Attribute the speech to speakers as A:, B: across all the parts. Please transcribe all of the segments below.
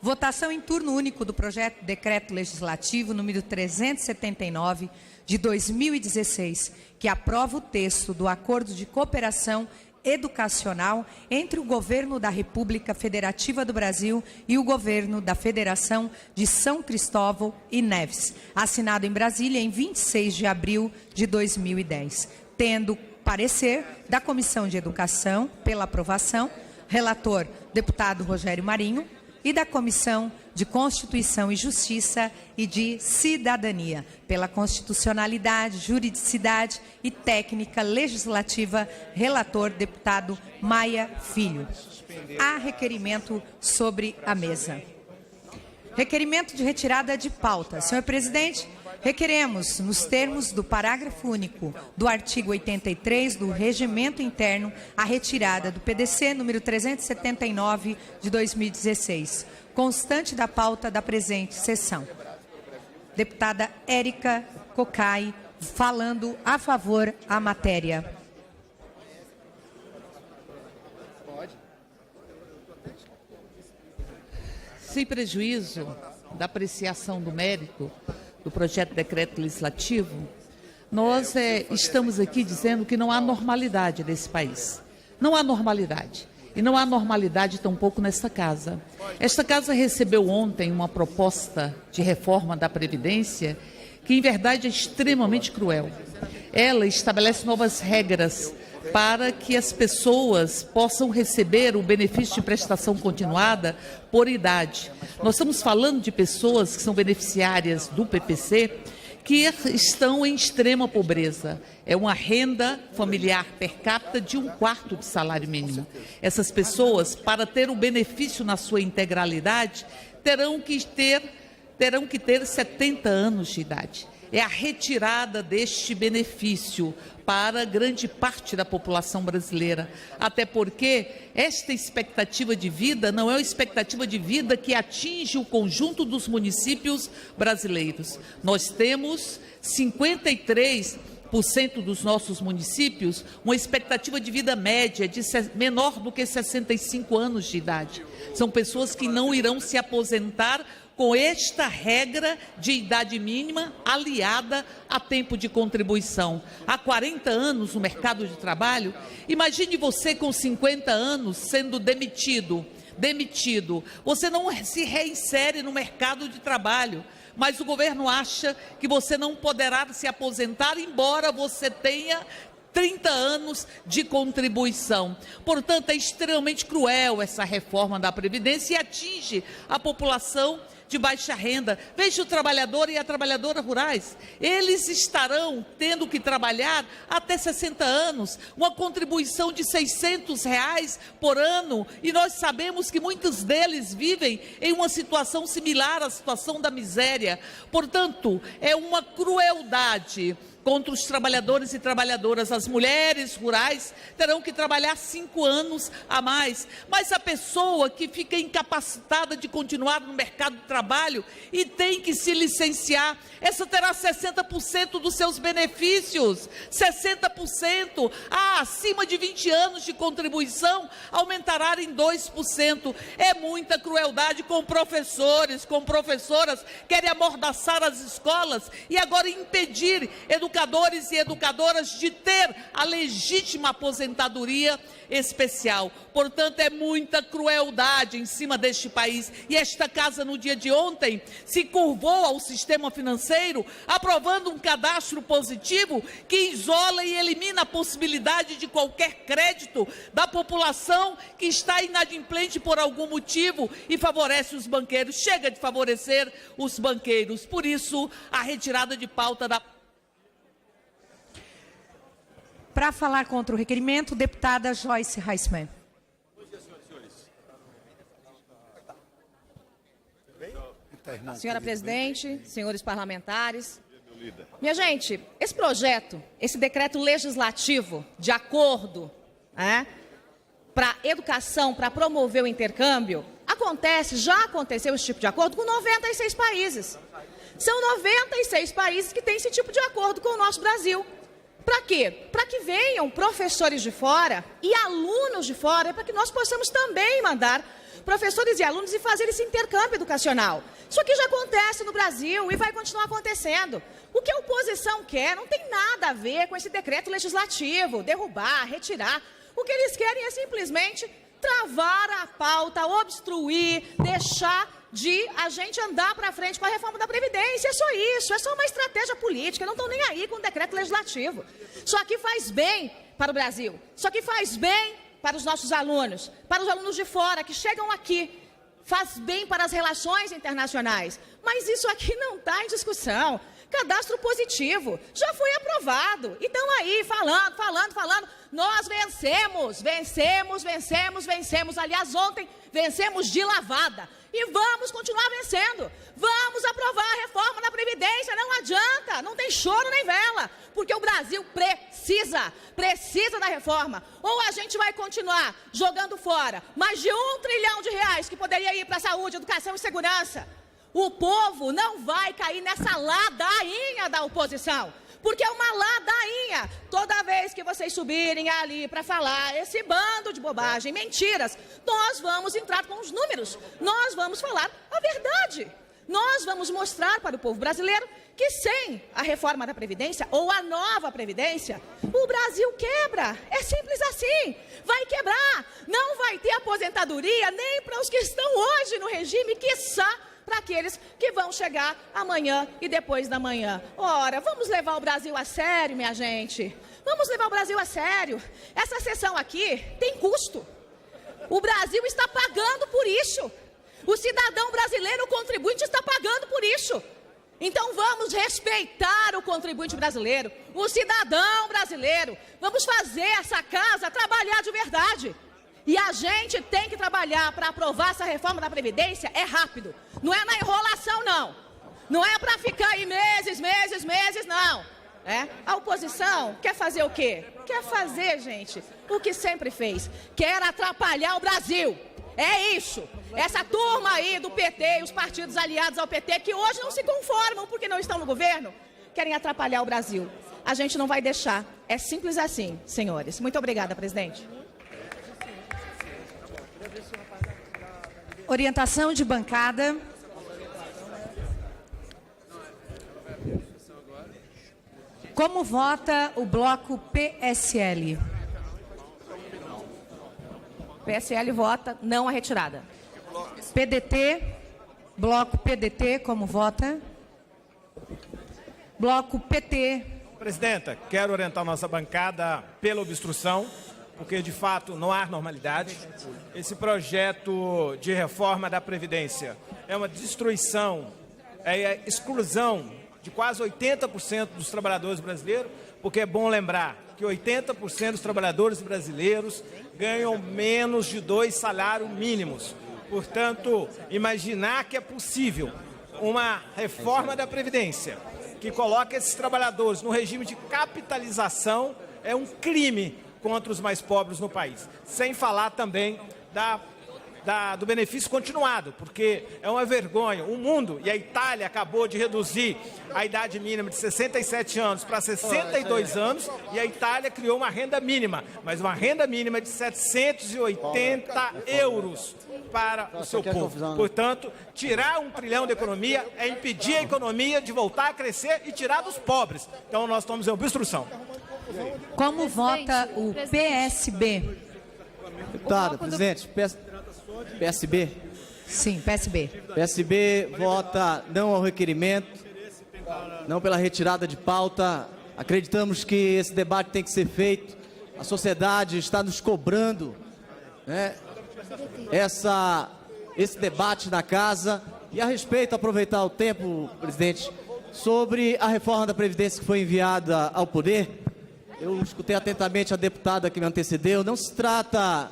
A: Votação em turno único do projeto de decreto legislativo número 379 de 2016, que aprova o texto do Acordo de Cooperação Educacional entre o Governo da República Federativa do Brasil e o Governo da Federação de São Cristóvão e Neves, assinado em Brasília em 26 de abril de 2010, tendo parecer da Comissão de Educação pela aprovação, relator deputado Rogério Marinho, e da Comissão de Constituição e Justiça e de Cidadania, pela constitucionalidade, juridicidade e técnica legislativa, relator deputado Maia Filho. Há requerimento sobre a mesa. Requerimento de retirada de pauta. Senhor presidente, requeremos, nos termos do parágrafo único do artigo 83 do Regimento Interno, a retirada do PDC número 379 de 2016, constante da pauta da presente sessão. Deputada Érica Cocai, falando a favor da matéria.
B: Sem prejuízo da apreciação do mérito do projeto de decreto legislativo, nós estamos aqui dizendo que não há normalidade nesse país. Não há normalidade. E não há normalidade tampouco nesta casa. Esta casa recebeu ontem uma proposta de reforma da Previdência que, em verdade, é extremamente cruel. Ela estabelece novas regras para que as pessoas possam receber o benefício de prestação continuada por idade. Nós estamos falando de pessoas que são beneficiárias do PPC que estão em extrema pobreza. É uma renda familiar per capita de 1/4 de salário mínimo. Essas pessoas, para ter o benefício na sua integralidade, terão que ter 70 anos de idade. É a retirada deste benefício para grande parte da população brasileira. Até porque esta expectativa de vida não é uma expectativa de vida que atinge o conjunto dos municípios brasileiros. Nós temos 53% dos nossos municípios uma expectativa de vida média de menor do que 65 anos de idade. São pessoas que não irão se aposentar com esta regra de idade mínima aliada a tempo de contribuição. Há 40 anos no mercado de trabalho, imagine você com 50 anos sendo demitido. Você não se reinsere no mercado de trabalho, mas o governo acha que você não poderá se aposentar, embora você tenha 30 anos de contribuição. Portanto, é extremamente cruel essa reforma da Previdência e atinge a população de baixa renda. Veja o trabalhador e a trabalhadora rurais. Eles estarão tendo que trabalhar até 60 anos, uma contribuição de R$600 por ano, e nós sabemos que muitos deles vivem em uma situação similar à situação da miséria. Portanto, é uma crueldade contra os trabalhadores e trabalhadoras. As mulheres rurais terão que trabalhar 5 anos a mais. Mas a pessoa que fica incapacitada de continuar no mercado de trabalho e tem que se licenciar, essa terá 60% dos seus benefícios. 60%. Acima de 20 anos de contribuição, aumentará em 2%. É muita crueldade com professores, com professoras, querem amordaçar as escolas e agora impedir educadores e educadoras de ter a legítima aposentadoria especial. Portanto, é muita crueldade em cima deste país. E esta casa, no dia de ontem, se curvou ao sistema financeiro, aprovando um cadastro positivo que isola e elimina a possibilidade de qualquer crédito da população que está inadimplente por algum motivo e favorece os banqueiros. Chega de favorecer os banqueiros. Por isso, a retirada de pauta da...
A: Para falar contra o requerimento, deputada Joyce Heisman.
C: Senhora presidente, senhores parlamentares, minha gente, esse projeto, esse decreto legislativo de acordo para educação, para promover o intercâmbio, já aconteceu esse tipo de acordo com 96 países. São 96 países que têm esse tipo de acordo com o nosso Brasil. Para quê? Para que venham professores de fora e alunos de fora, para que nós possamos também mandar professores e alunos e fazer esse intercâmbio educacional. Isso aqui já acontece no Brasil e vai continuar acontecendo. O que a oposição quer não tem nada a ver com esse decreto legislativo, derrubar, retirar. O que eles querem é simplesmente travar a pauta, obstruir, deixar de a gente andar para frente com a reforma da Previdência. É só isso, é só uma estratégia política, não estão nem aí com o decreto legislativo. Isso aqui faz bem para o Brasil, isso aqui faz bem para os nossos alunos, para os alunos de fora que chegam aqui, faz bem para as relações internacionais. Mas isso aqui não está em discussão. Cadastro positivo já foi aprovado. E estão aí falando. Nós vencemos. Aliás, ontem vencemos de lavada. E vamos continuar vencendo. Vamos aprovar a reforma da Previdência. Não adianta, não tem choro nem vela. Porque o Brasil precisa da reforma. Ou a gente vai continuar jogando fora mais de R$1 trilhão que poderia ir para a saúde, educação e segurança. O povo não vai cair nessa ladainha da oposição, porque é uma ladainha. Toda vez que vocês subirem ali para falar esse bando de bobagem, mentiras, nós vamos entrar com os números, nós vamos falar a verdade. Nós vamos mostrar para o povo brasileiro que sem a reforma da Previdência ou a nova Previdência, o Brasil quebra. É simples assim. Vai quebrar. Não vai ter aposentadoria nem para os que estão hoje no regime, quiçá para aqueles que vão chegar amanhã e depois da manhã. Ora, vamos levar o Brasil a sério, minha gente. Vamos levar o Brasil a sério. Essa sessão aqui tem custo. O Brasil está pagando por isso. O cidadão brasileiro, o contribuinte, está pagando por isso. Então vamos respeitar o contribuinte brasileiro, o cidadão brasileiro. Vamos fazer essa casa trabalhar de verdade. E a gente tem que trabalhar para aprovar essa reforma da Previdência, é rápido. Não é na enrolação, não. Não é para ficar aí meses, não. A oposição quer fazer o quê? Quer fazer, gente, o que sempre fez. Quer atrapalhar o Brasil. É isso. Essa turma aí do PT e os partidos aliados ao PT, que hoje não se conformam porque não estão no governo, querem atrapalhar o Brasil. A gente não vai deixar. É simples assim, senhores. Muito obrigada, presidente.
A: Orientação de bancada. Como vota o bloco PSL?
C: PSL vota não à retirada.
A: PDT, bloco PDT, como vota? Bloco PT.
D: Presidenta, quero orientar nossa bancada pela obstrução, porque de fato não há normalidade. Esse projeto de reforma da Previdência é uma destruição, é a exclusão de quase 80% dos trabalhadores brasileiros, porque é bom lembrar que 80% dos trabalhadores brasileiros ganham menos de 2 salários mínimos. Portanto, imaginar que é possível uma reforma da Previdência que coloca esses trabalhadores no regime de capitalização é um crime contra os mais pobres no país. Sem falar também do benefício continuado, porque é uma vergonha. O mundo e a Itália acabou de reduzir a idade mínima de 67 anos para 62 anos e a Itália criou uma renda mínima, mas uma renda mínima de 780 euros para o seu povo. Portanto, tirar 1 trilhão da economia é impedir a economia de voltar a crescer e tirar dos pobres. Então nós estamos em obstrução.
A: Como vota o PSB?
E: Deputada, presidente, PSB.
A: Sim, PSB.
E: PSB vota não ao requerimento, não pela retirada de pauta. Acreditamos que esse debate tem que ser feito. A sociedade está nos cobrando, né, esse debate na casa. E a respeito, aproveitar o tempo, presidente, sobre a reforma da Previdência que foi enviada ao poder. Eu escutei atentamente a deputada que me antecedeu. Não se trata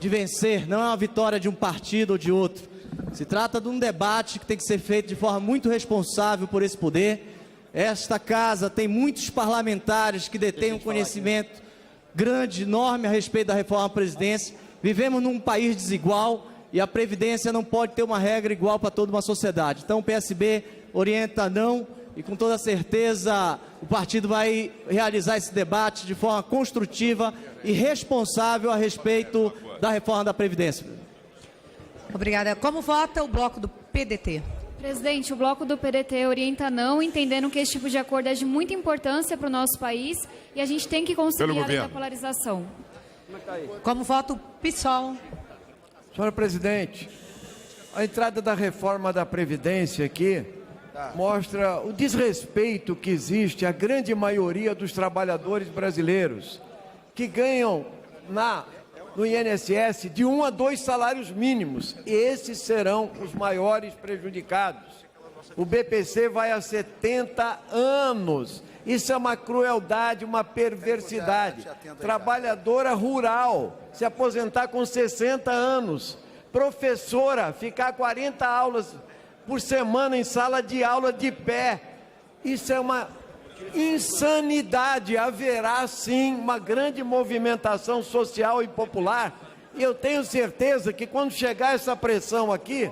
E: de vencer, não é uma vitória de um partido ou de outro. Se trata de um debate que tem que ser feito de forma muito responsável por esse poder. Esta casa tem muitos parlamentares que detêm um conhecimento grande, enorme a respeito da reforma da Previdência. Vivemos num país desigual e a Previdência não pode ter uma regra igual para toda uma sociedade. Então o PSB orienta não e com toda certeza o partido vai realizar esse debate de forma construtiva e responsável a respeito da reforma da Previdência.
A: Obrigada. Como vota o bloco do PDT?
F: Presidente, o bloco do PDT orienta não, entendendo que esse tipo de acordo é de muita importância para o nosso país e a gente tem que conseguir além da polarização.
A: Como vota o PSOL?
G: Senhora presidente, a entrada da reforma da Previdência aqui mostra o desrespeito que existe à grande maioria dos trabalhadores brasileiros que ganham no INSS de 1 a 2 salários mínimos. E esses serão os maiores prejudicados. O BPC vai a 70 anos. Isso é uma crueldade, uma perversidade. Trabalhadora rural se aposentar com 60 anos. Professora ficar 40 aulas por semana em sala de aula de pé. Isso é uma insanidade. Haverá sim uma grande movimentação social e popular. E eu tenho certeza que quando chegar essa pressão aqui,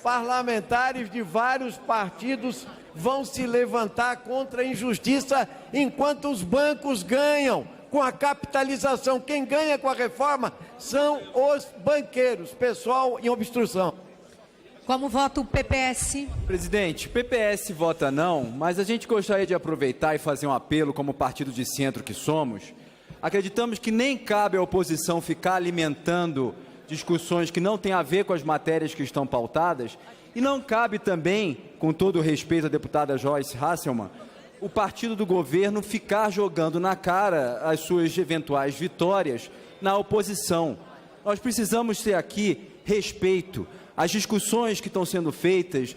G: parlamentares de vários partidos vão se levantar contra a injustiça enquanto os bancos ganham com a capitalização. Quem ganha com a reforma são os banqueiros, pessoal em obstrução.
A: Como vota o PPS?
H: Presidente, o PPS vota não, mas a gente gostaria de aproveitar e fazer um apelo como partido de centro que somos. Acreditamos que nem cabe à oposição ficar alimentando discussões que não têm a ver com as matérias que estão pautadas, e não cabe também, com todo o respeito à deputada Joyce Hasselmann, o partido do governo ficar jogando na cara as suas eventuais vitórias na oposição. Nós precisamos ter aqui respeito. As discussões que estão sendo feitas,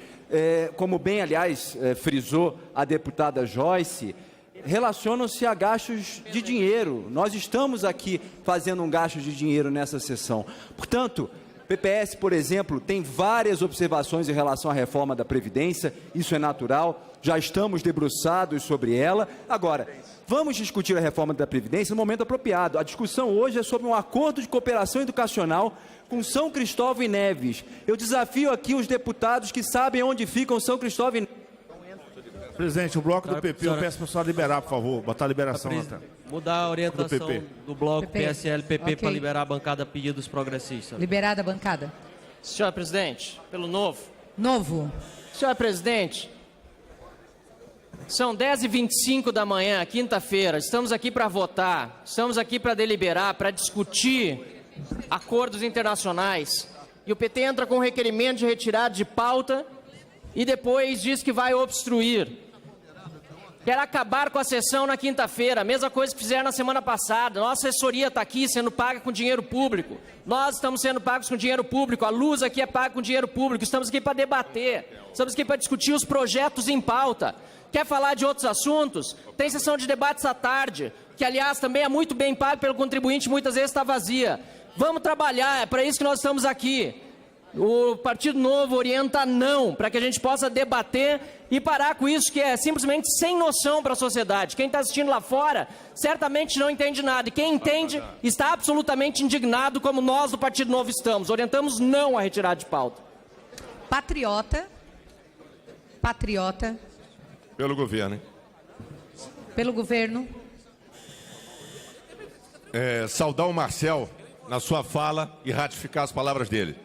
H: como bem, aliás, frisou a deputada Joyce, relacionam-se a gastos de dinheiro. Nós estamos aqui fazendo um gasto de dinheiro nessa sessão. Portanto, PPS, por exemplo, tem várias observações em relação à reforma da Previdência, isso é natural, já estamos debruçados sobre ela. Agora, vamos discutir a reforma da Previdência no momento apropriado. A discussão hoje é sobre um acordo de cooperação educacional com São Cristóvão e Neves. Eu desafio aqui os deputados que sabem onde ficam São Cristóvão e Neves.
I: Presidente, o bloco do PP, eu peço para o senhor liberar, por favor, botar a liberação na tela.
J: Mudar a orientação do bloco PSL-PP para liberar a bancada pedidos progressistas.
A: Liberada a bancada.
J: Senhora presidente, pelo novo.
A: Novo.
J: Senhora presidente, são 10h25 da manhã, quinta-feira, estamos aqui para votar, estamos aqui para deliberar, para discutir acordos internacionais, e o PT entra com um requerimento de retirada de pauta e depois diz que vai obstruir. Quer acabar com a sessão na quinta-feira, a mesma coisa que fizeram na semana passada. Nossa assessoria está aqui sendo paga com dinheiro público. Nós estamos sendo pagos com dinheiro público. A luz aqui é paga com dinheiro público. Estamos aqui para debater. Estamos aqui para discutir os projetos em pauta. Quer falar de outros assuntos? Tem sessão de debates à tarde, que, aliás, também é muito bem pago pelo contribuinte, muitas vezes está vazia. Vamos trabalhar, é para isso que nós estamos aqui. O Partido Novo orienta não, para que a gente possa debater e parar com isso que é simplesmente sem noção para a sociedade. Quem está assistindo lá fora certamente não entende nada, e quem entende está absolutamente indignado, como nós do Partido Novo estamos. Orientamos não a retirada de pauta.
A: Patriota. Patriota.
I: Pelo governo, hein?
A: Pelo governo.
I: Saudar o Marcel na sua fala e ratificar as palavras dele.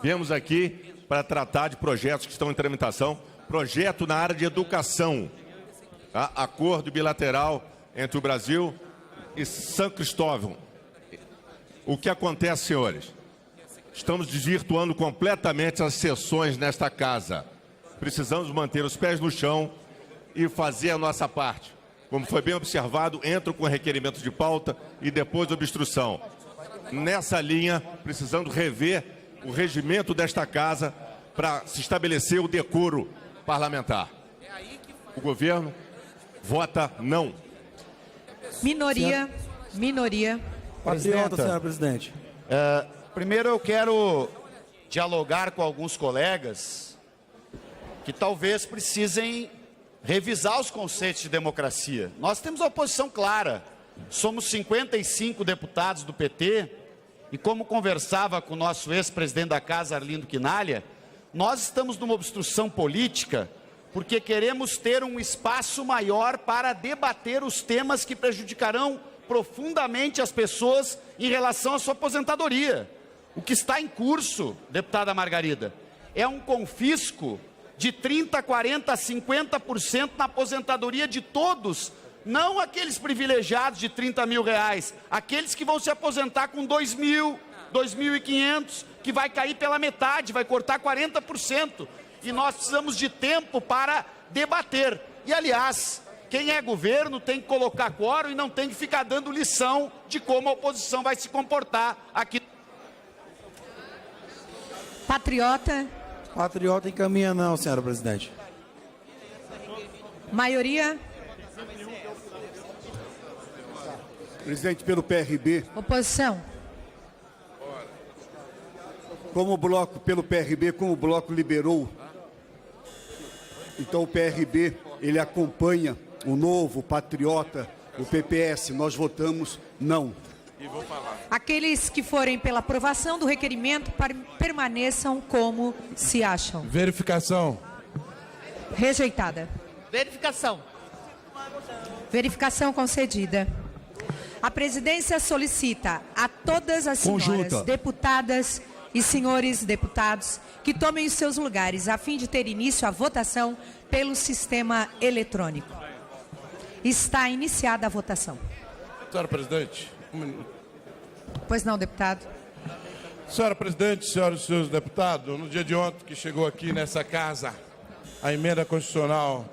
I: Viemos aqui para tratar de projetos que estão em tramitação, projeto na área de educação, tá? Acordo bilateral entre o Brasil e São Cristóvão. O que acontece, senhores? Estamos desvirtuando completamente as sessões nesta casa. Precisamos manter os pés no chão e fazer a nossa parte. Como foi bem observado, entro com requerimento de pauta e depois obstrução. Nessa linha, precisando rever o regimento desta casa para se estabelecer o decoro parlamentar. O governo vota não.
A: Minoria. Minoria.
E: Patriota, senhora presidente.
K: Primeiro eu quero dialogar com alguns colegas que talvez precisem revisar os conceitos de democracia. Nós temos a oposição clara. Somos 55 deputados do PT e, como conversava com o nosso ex-presidente da Casa, Arlindo Quinalha, nós estamos numa obstrução política porque queremos ter um espaço maior para debater os temas que prejudicarão profundamente as pessoas em relação à sua aposentadoria. O que está em curso, deputada Margarida, é um confisco de 30%, 40%, 50% na aposentadoria de todos, não aqueles privilegiados de 30 mil reais, aqueles que vão se aposentar com 2 mil, 2.500, que vai cair pela metade, vai cortar 40%. E nós precisamos de tempo para debater. E, aliás, quem é governo tem que colocar quórum e não tem que ficar dando lição de como a oposição vai se comportar aqui.
A: Patriota.
L: Patriota encaminha não, senhora presidente.
A: Maioria.
M: Presidente, pelo PRB.
A: Oposição.
M: Pelo PRB, como o bloco liberou, então o PRB, ele acompanha o Novo, o Patriota, o PPS, nós votamos não.
A: Aqueles que forem pela aprovação do requerimento permaneçam como se acham.
L: Verificação.
A: Rejeitada.
B: Verificação.
A: Verificação concedida. A presidência solicita a todas as senhoras deputadas e senhores deputados que tomem os seus lugares a fim de ter início a votação pelo sistema eletrônico. Está iniciada a votação.
L: Senhora presidente, um minuto.
A: Pois não, deputado.
L: Senhora presidente, senhoras e senhores deputados, no dia de ontem que chegou aqui nessa casa a emenda constitucional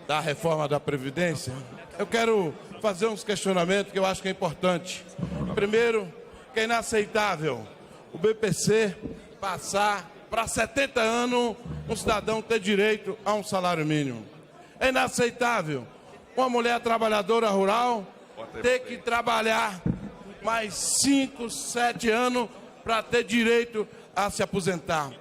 L: da reforma da Previdência, eu quero fazer uns questionamentos que eu acho que é importante. Primeiro, que é inaceitável o BPC passar para 70 anos um cidadão ter direito a um salário mínimo. É inaceitável uma mulher trabalhadora rural ter que trabalhar mais 5, 7 anos para ter direito a se aposentar.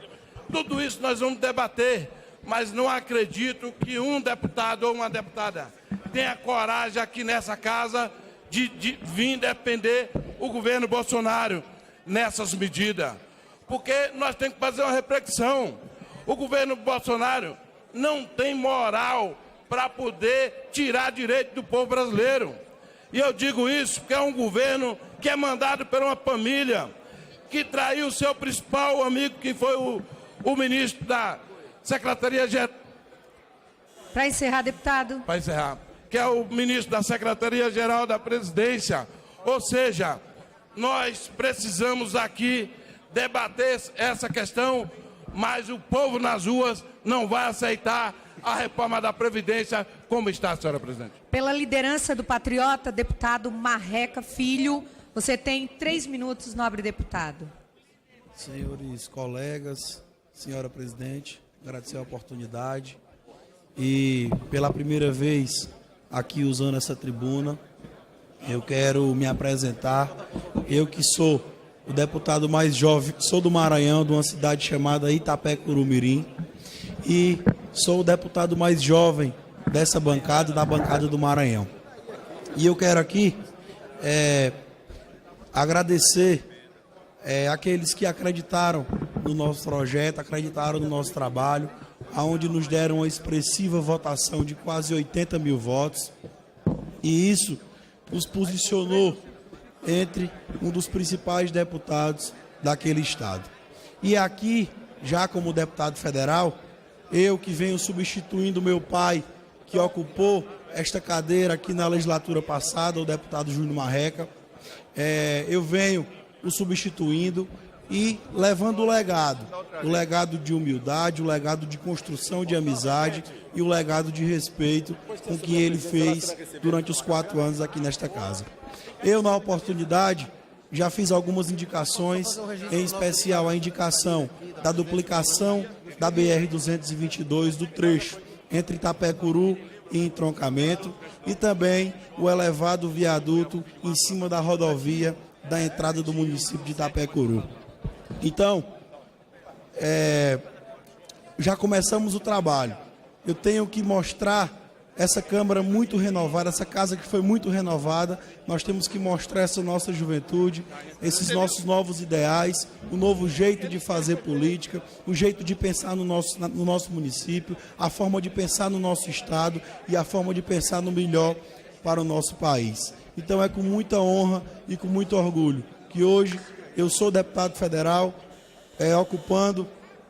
L: Tudo isso nós vamos debater, mas não acredito que um deputado ou uma deputada tenha coragem aqui nessa casa de vir defender o governo Bolsonaro nessas medidas. Porque nós temos que fazer uma reflexão. O governo Bolsonaro não tem moral para poder tirar direito do povo brasileiro. E eu digo isso porque é um governo que é mandado por uma família que traiu o seu principal amigo, que foi o ministro da Secretaria-Geral.
A: Para encerrar, deputado.
L: Para encerrar. Que é o ministro da Secretaria-Geral da Presidência. Ou seja, nós precisamos aqui debater essa questão, mas o povo nas ruas não vai aceitar a reforma da Previdência como está, senhora presidente.
A: Pela liderança do patriota, deputado Marreca Filho, você tem 3 minutos, nobre deputado.
N: Senhores colegas, senhora presidente, agradecer a oportunidade e pela primeira vez aqui usando essa tribuna, eu quero me apresentar. Eu que sou o deputado mais jovem, sou do Maranhão, de uma cidade chamada Itapecuru-Mirim, e sou o deputado mais jovem dessa bancada, da bancada do Maranhão. E eu quero aqui agradecer aqueles que acreditaram no nosso projeto, acreditaram no nosso trabalho, aonde nos deram uma expressiva votação de quase 80 mil votos, e isso nos posicionou entre um dos principais deputados daquele estado. E aqui, já como deputado federal, eu que venho substituindo meu pai, que ocupou esta cadeira aqui na legislatura passada, o deputado Júnior Marreca, eu venho o substituindo e levando o legado de humildade, o legado de construção de amizade e o legado de respeito com que ele fez durante os 4 anos aqui nesta casa. Eu, na oportunidade, já fiz algumas indicações, em especial a indicação da duplicação da BR-222 do trecho entre Itapecuru e entroncamento, e também o elevado viaduto em cima da rodovia da entrada do município de Itapecuru. Então, já começamos o trabalho. Eu tenho que mostrar essa Câmara muito renovada, essa casa que foi muito renovada. Nós temos que mostrar essa nossa juventude, esses nossos novos ideais, o novo jeito de fazer política, o jeito de pensar no nosso município, a forma de pensar no nosso estado e a forma de pensar no melhor para o nosso país. Então é com muita honra e com muito orgulho que hoje eu sou deputado federal,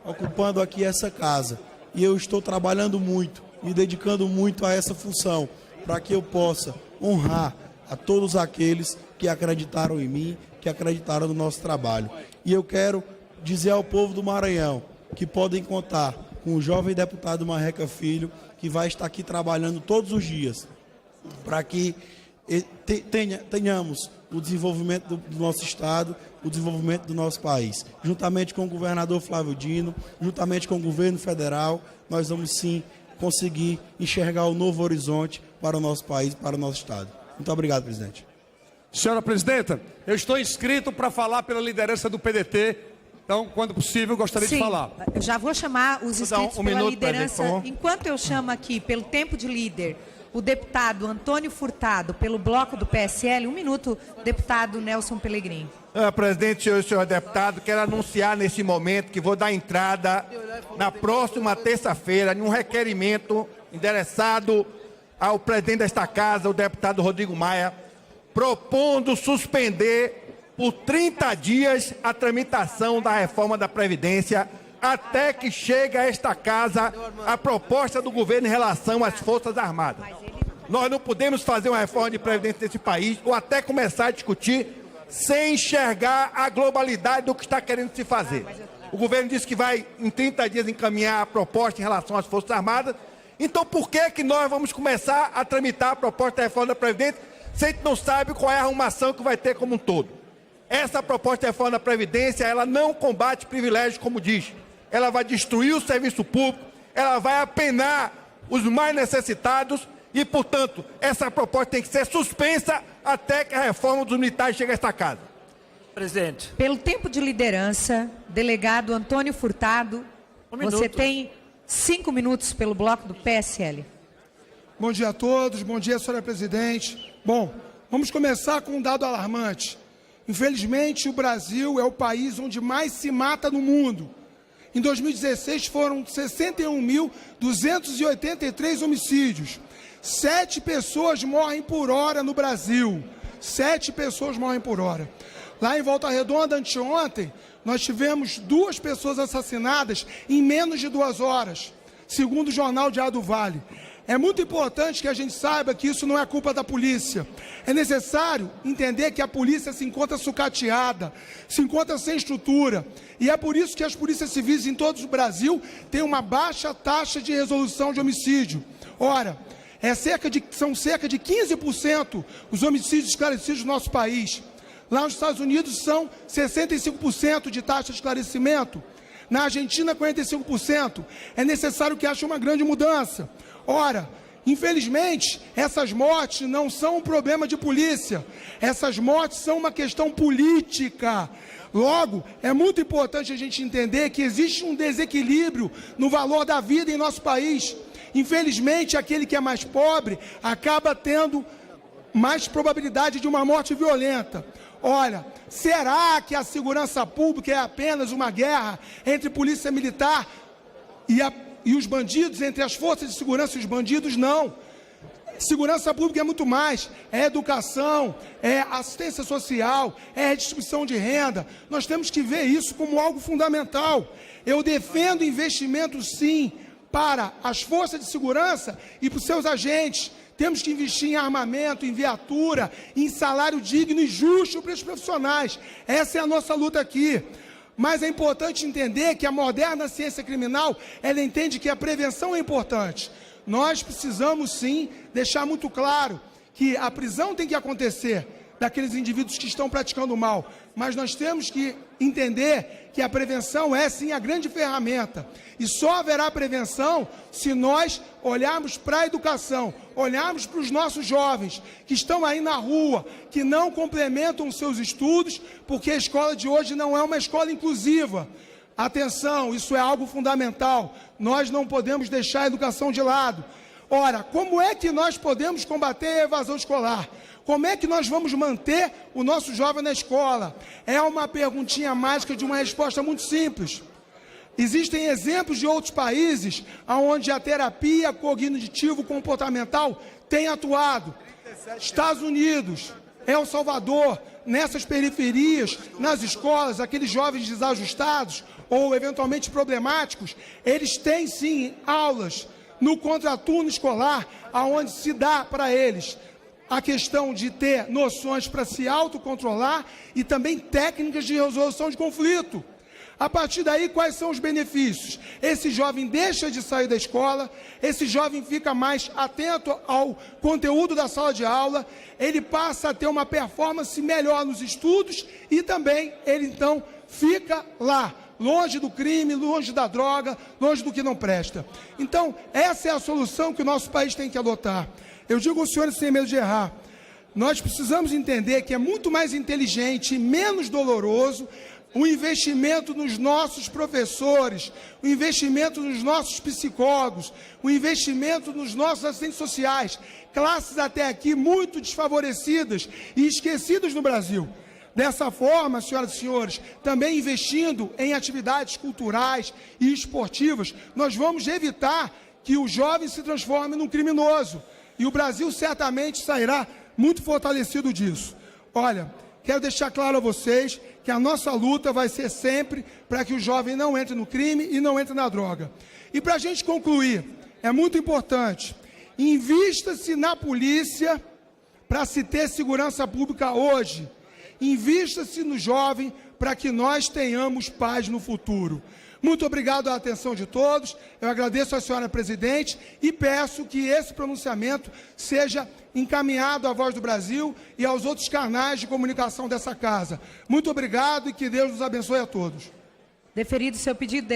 N: ocupando aqui essa casa. E eu estou trabalhando muito, me dedicando muito a essa função, para que eu possa honrar a todos aqueles que acreditaram em mim, que acreditaram no nosso trabalho. E eu quero dizer ao povo do Maranhão que podem contar com o jovem deputado Marreca Filho, que vai estar aqui trabalhando todos os dias, para que tenhamos o desenvolvimento do nosso Estado, o desenvolvimento do nosso país. Juntamente com o governador Flávio Dino, juntamente com o governo federal, nós vamos sim conseguir enxergar o novo horizonte para o nosso país, para o nosso Estado. Muito obrigado, presidente.
O: Senhora presidenta, eu estou inscrito para falar pela liderança do PDT, então, quando possível, gostaria de falar.
A: Eu já vou chamar os inscritos pela liderança. Enquanto eu chamo aqui, pelo tempo de líder, o deputado Antônio Furtado, pelo bloco do PSL. 1 minuto, deputado Nelson Pellegrini.
P: Presidente, senhor deputado, quero anunciar nesse momento que vou dar entrada na próxima terça-feira em um requerimento endereçado ao presidente desta casa, o deputado Rodrigo Maia, propondo suspender por 30 dias a tramitação da reforma da Previdência até que chegue a esta casa a proposta do governo em relação às Forças Armadas. Nós não podemos fazer uma reforma de Previdência nesse país ou até começar a discutir sem enxergar a globalidade do que está querendo se fazer. O governo disse que vai, em 30 dias, encaminhar a proposta em relação às Forças Armadas. Então, por que nós vamos começar a tramitar a proposta da reforma da Previdência se a gente não sabe qual é a arrumação que vai ter como um todo? Essa proposta de reforma da Previdência, ela não combate privilégios, como diz. Ela vai destruir o serviço público, ela vai apenar os mais necessitados e, portanto, essa proposta tem que ser suspensa até que a reforma dos militares chegue a esta casa.
B: Presidente.
A: Pelo tempo de liderança, delegado Antônio Furtado, você tem 5 minutos pelo bloco do PSL.
Q: Bom dia a todos, bom dia, senhora presidente. Bom, vamos começar com um dado alarmante. Infelizmente, o Brasil é o país onde mais se mata no mundo. Em 2016, foram 61.283 homicídios. 7 pessoas morrem por hora no Brasil. 7 pessoas morrem por hora. Lá em Volta Redonda, anteontem, nós tivemos 2 pessoas assassinadas em menos de 2 horas, segundo o Jornal Diário do Vale. É muito importante que a gente saiba que isso não é culpa da polícia. É necessário entender que a polícia se encontra sucateada, se encontra sem estrutura. E é por isso que as polícias civis em todo o Brasil têm uma baixa taxa de resolução de homicídio. Ora, são cerca de 15% os homicídios esclarecidos no nosso país. Lá nos Estados Unidos são 65% de taxa de esclarecimento. Na Argentina, 45%. É necessário que haja uma grande mudança. Ora, infelizmente, essas mortes não são um problema de polícia. Essas mortes são uma questão política. Logo, é muito importante a gente entender que existe um desequilíbrio no valor da vida em nosso país. Infelizmente, aquele que é mais pobre acaba tendo mais probabilidade de uma morte violenta. Olha, será que a segurança pública é apenas uma guerra entre polícia militar e os bandidos, entre as forças de segurança e os bandidos? Não. Segurança pública é muito mais, é educação, é assistência social, é redistribuição de renda. Nós temos que ver isso como algo fundamental. Eu defendo investimento, sim, para as forças de segurança e para os seus agentes. Temos que investir em armamento, em viatura, em salário digno e justo para os profissionais. Essa é a nossa luta aqui. Mas é importante entender que a moderna ciência criminal, ela entende que a prevenção é importante. Nós precisamos, sim, deixar muito claro que a prisão tem que acontecer daqueles indivíduos que estão praticando o mal. Mas nós temos que entender que a prevenção é, sim, a grande ferramenta. E só haverá prevenção se nós olharmos para a educação, olharmos para os nossos jovens que estão aí na rua, que não complementam os seus estudos, porque a escola de hoje não é uma escola inclusiva. Atenção, isso é algo fundamental. Nós não podemos deixar a educação de lado. Ora, como é que nós podemos combater a evasão escolar? Como é que nós vamos manter o nosso jovem na escola? É uma perguntinha mágica de uma resposta muito simples. Existem exemplos de outros países onde a terapia cognitivo-comportamental tem atuado. Estados Unidos, El Salvador, nessas periferias, nas escolas, aqueles jovens desajustados ou eventualmente problemáticos, eles têm sim aulas no contraturno escolar, aonde se dá para eles a questão de ter noções para se autocontrolar e também técnicas de resolução de conflito. A partir daí, quais são os benefícios? Esse jovem deixa de sair da escola, esse jovem fica mais atento ao conteúdo da sala de aula, ele passa a ter uma performance melhor nos estudos e também ele, então, fica lá, longe do crime, longe da droga, longe do que não presta. Então, essa é a solução que o nosso país tem que adotar. Eu digo aos senhores sem medo de errar, nós precisamos entender que é muito mais inteligente e menos doloroso o investimento nos nossos professores, o investimento nos nossos psicólogos, o investimento nos nossos assistentes sociais, classes até aqui muito desfavorecidas e esquecidas no Brasil. Dessa forma, senhoras e senhores, também investindo em atividades culturais e esportivas, nós vamos evitar que o jovem se transforme num criminoso. E o Brasil certamente sairá muito fortalecido disso. Olha, quero deixar claro a vocês que a nossa luta vai ser sempre para que o jovem não entre no crime e não entre na droga. E para a gente concluir, é muito importante, invista-se na polícia para se ter segurança pública hoje. Invista-se no jovem para que nós tenhamos paz no futuro. Muito obrigado à atenção de todos, eu agradeço à senhora presidente e peço que esse pronunciamento seja encaminhado à Voz do Brasil e aos outros canais de comunicação dessa casa. Muito obrigado e que Deus nos abençoe a todos.
A: Deferido seu pedido,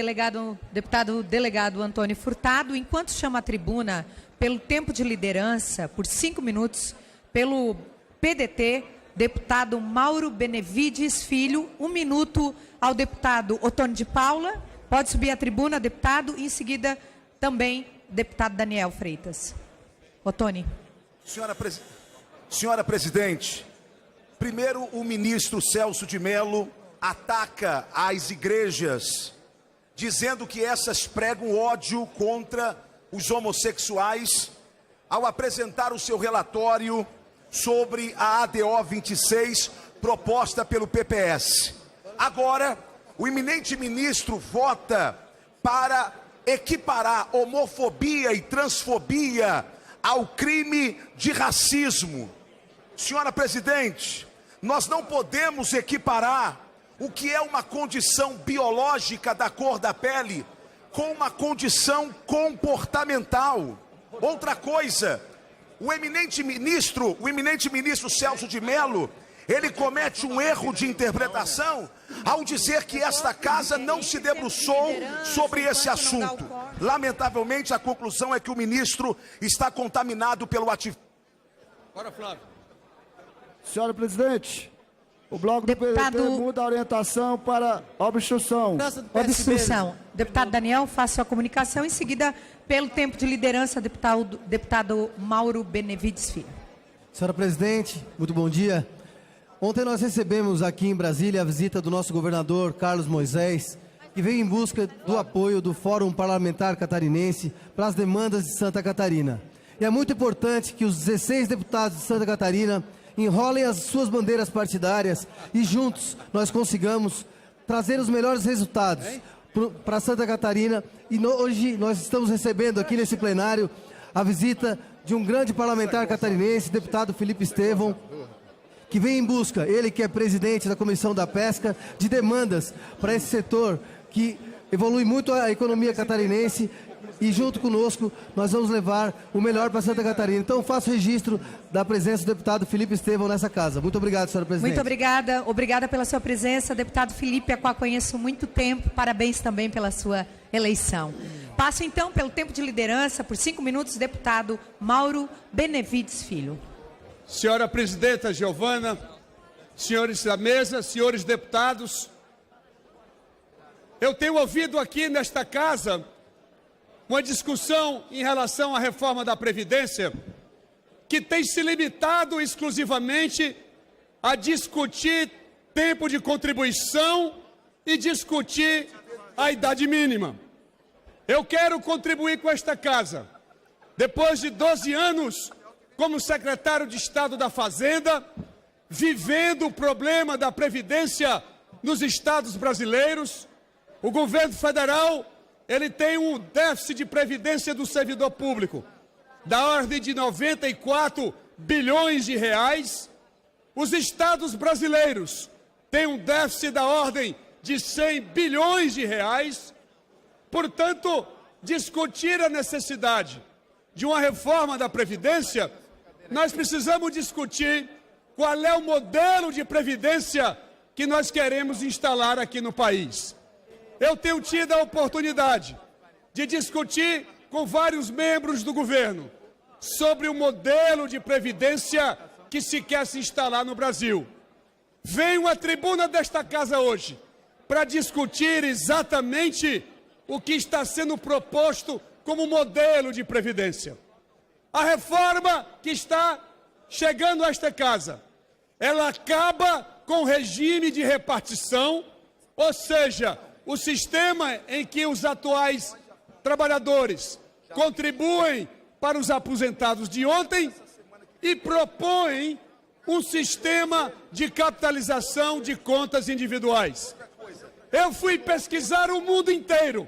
A: deputado delegado Antônio Furtado, enquanto chama a tribuna pelo tempo de liderança, por 5 minutos, pelo PDT, deputado Mauro Benevides Filho, 1 minuto ao deputado Otônio de Paula. Pode subir à tribuna, deputado, e em seguida também deputado Daniel Freitas. Otônio.
R: Senhora presidente, primeiro o ministro Celso de Mello ataca as igrejas, dizendo que essas pregam ódio contra os homossexuais, ao apresentar o seu relatório sobre a ADO 26, proposta pelo PPS. Agora, o eminente ministro vota para equiparar homofobia e transfobia ao crime de racismo. Senhora presidente, nós não podemos equiparar o que é uma condição biológica da cor da pele com uma condição comportamental. Outra coisa, o eminente ministro Celso de Mello, ele comete um erro de interpretação ao dizer que esta casa não se debruçou sobre esse assunto. Lamentavelmente, a conclusão é que o ministro está contaminado pelo ativismo.
G: Bora, Flávio.
S: Senhora presidente, o bloco do PDT muda a orientação para obstrução.
A: Obstrução. Deputado Daniel, faça a comunicação. Em seguida, pelo tempo de liderança, deputado Mauro Benevides Filho.
T: Senhora presidente, muito bom dia. Ontem nós recebemos aqui em Brasília a visita do nosso governador Carlos Moisés, que veio em busca do apoio do Fórum Parlamentar Catarinense para as demandas de Santa Catarina. E é muito importante que os 16 deputados de Santa Catarina enrolem as suas bandeiras partidárias e juntos nós consigamos trazer os melhores resultados para Santa Catarina. E hoje nós estamos recebendo aqui nesse plenário a visita de um grande parlamentar catarinense, deputado Felipe Estevão, que vem em busca, ele que é presidente da Comissão da Pesca, de demandas para esse setor que evolui muito a economia catarinense, e junto conosco nós vamos levar o melhor para Santa Catarina. Então faço registro da presença do deputado Felipe Estevão nessa casa. Muito obrigado, senhora presidente.
A: Muito obrigada, obrigada pela sua presença, deputado Felipe, a qual conheço há muito tempo. Parabéns também pela sua eleição. Passo então pelo tempo de liderança, por 5 minutos, deputado Mauro Benevides Filho.
O: Senhora presidenta Giovana, senhores da mesa, senhores deputados, eu tenho ouvido aqui nesta casa uma discussão em relação à reforma da Previdência que tem se limitado exclusivamente a discutir tempo de contribuição e discutir a idade mínima. Eu quero contribuir com esta casa. Depois de 12 anos como secretário de Estado da Fazenda, vivendo o problema da Previdência nos estados brasileiros. O governo federal, ele tem um déficit de previdência do servidor público da ordem de 94 bilhões de reais. Os estados brasileiros têm um déficit da ordem de 100 bilhões de reais. Portanto, discutir a necessidade de uma reforma da Previdência, nós precisamos discutir qual é o modelo de previdência que nós queremos instalar aqui no país. Eu tenho tido a oportunidade de discutir com vários membros do governo sobre o modelo de previdência que se quer se instalar no Brasil. Venho à tribuna desta casa hoje para discutir exatamente o que está sendo proposto como modelo de previdência. A reforma que está chegando a esta casa, ela acaba com o regime de repartição, ou seja, o sistema em que os atuais trabalhadores contribuem para os aposentados de ontem e propõem um sistema de capitalização de contas individuais. Eu fui pesquisar o mundo inteiro.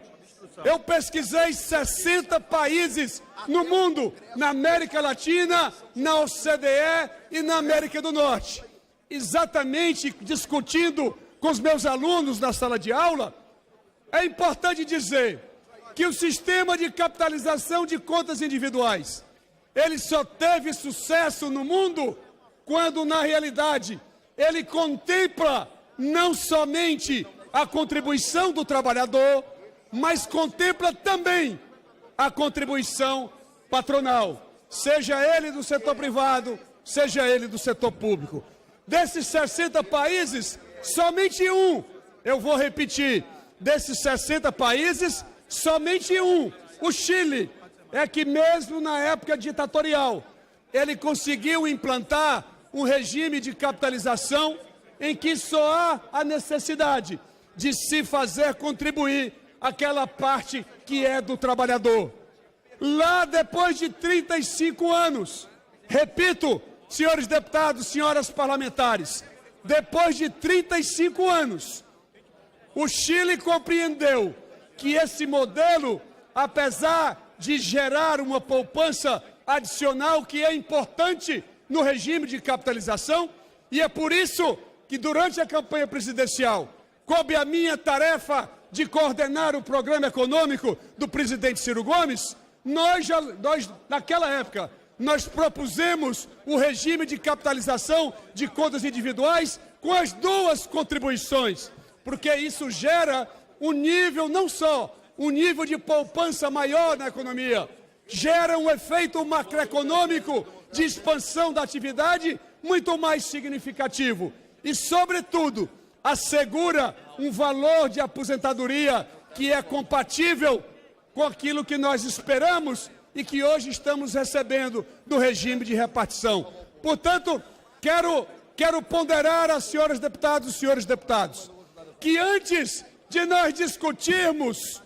O: Eu pesquisei 60 países no mundo, na América Latina, na OCDE e na América do Norte. Exatamente discutindo com os meus alunos na sala de aula, é importante dizer que o sistema de capitalização de contas individuais, ele só teve sucesso no mundo quando, na realidade, ele contempla não somente a contribuição do trabalhador, mas contempla também a contribuição patronal, seja ele do setor privado, seja ele do setor público. Desses 60 países, somente um, eu vou repetir, desses 60 países, somente um, o Chile, é que mesmo na época ditatorial, ele conseguiu implantar um regime de capitalização em que só há a necessidade de se fazer contribuir aquela parte que é do trabalhador. Lá depois de 35 anos, repito, senhores deputados, senhoras parlamentares, depois de 35 anos, o Chile compreendeu que esse modelo, apesar de gerar uma poupança adicional que é importante no regime de capitalização, e é por isso que durante a campanha presidencial coube a minha tarefa de coordenar o programa econômico do presidente Ciro Gomes, nós naquela época, nós propusemos o regime de capitalização de contas individuais com as duas contribuições, porque isso gera um nível, não só um nível de poupança maior na economia, gera um efeito macroeconômico de expansão da atividade muito mais significativo e, sobretudo, assegura um valor de aposentadoria que é compatível com aquilo que nós esperamos e que hoje estamos recebendo do regime de repartição. Portanto, quero ponderar às senhoras deputadas e senhores deputados que antes de nós discutirmos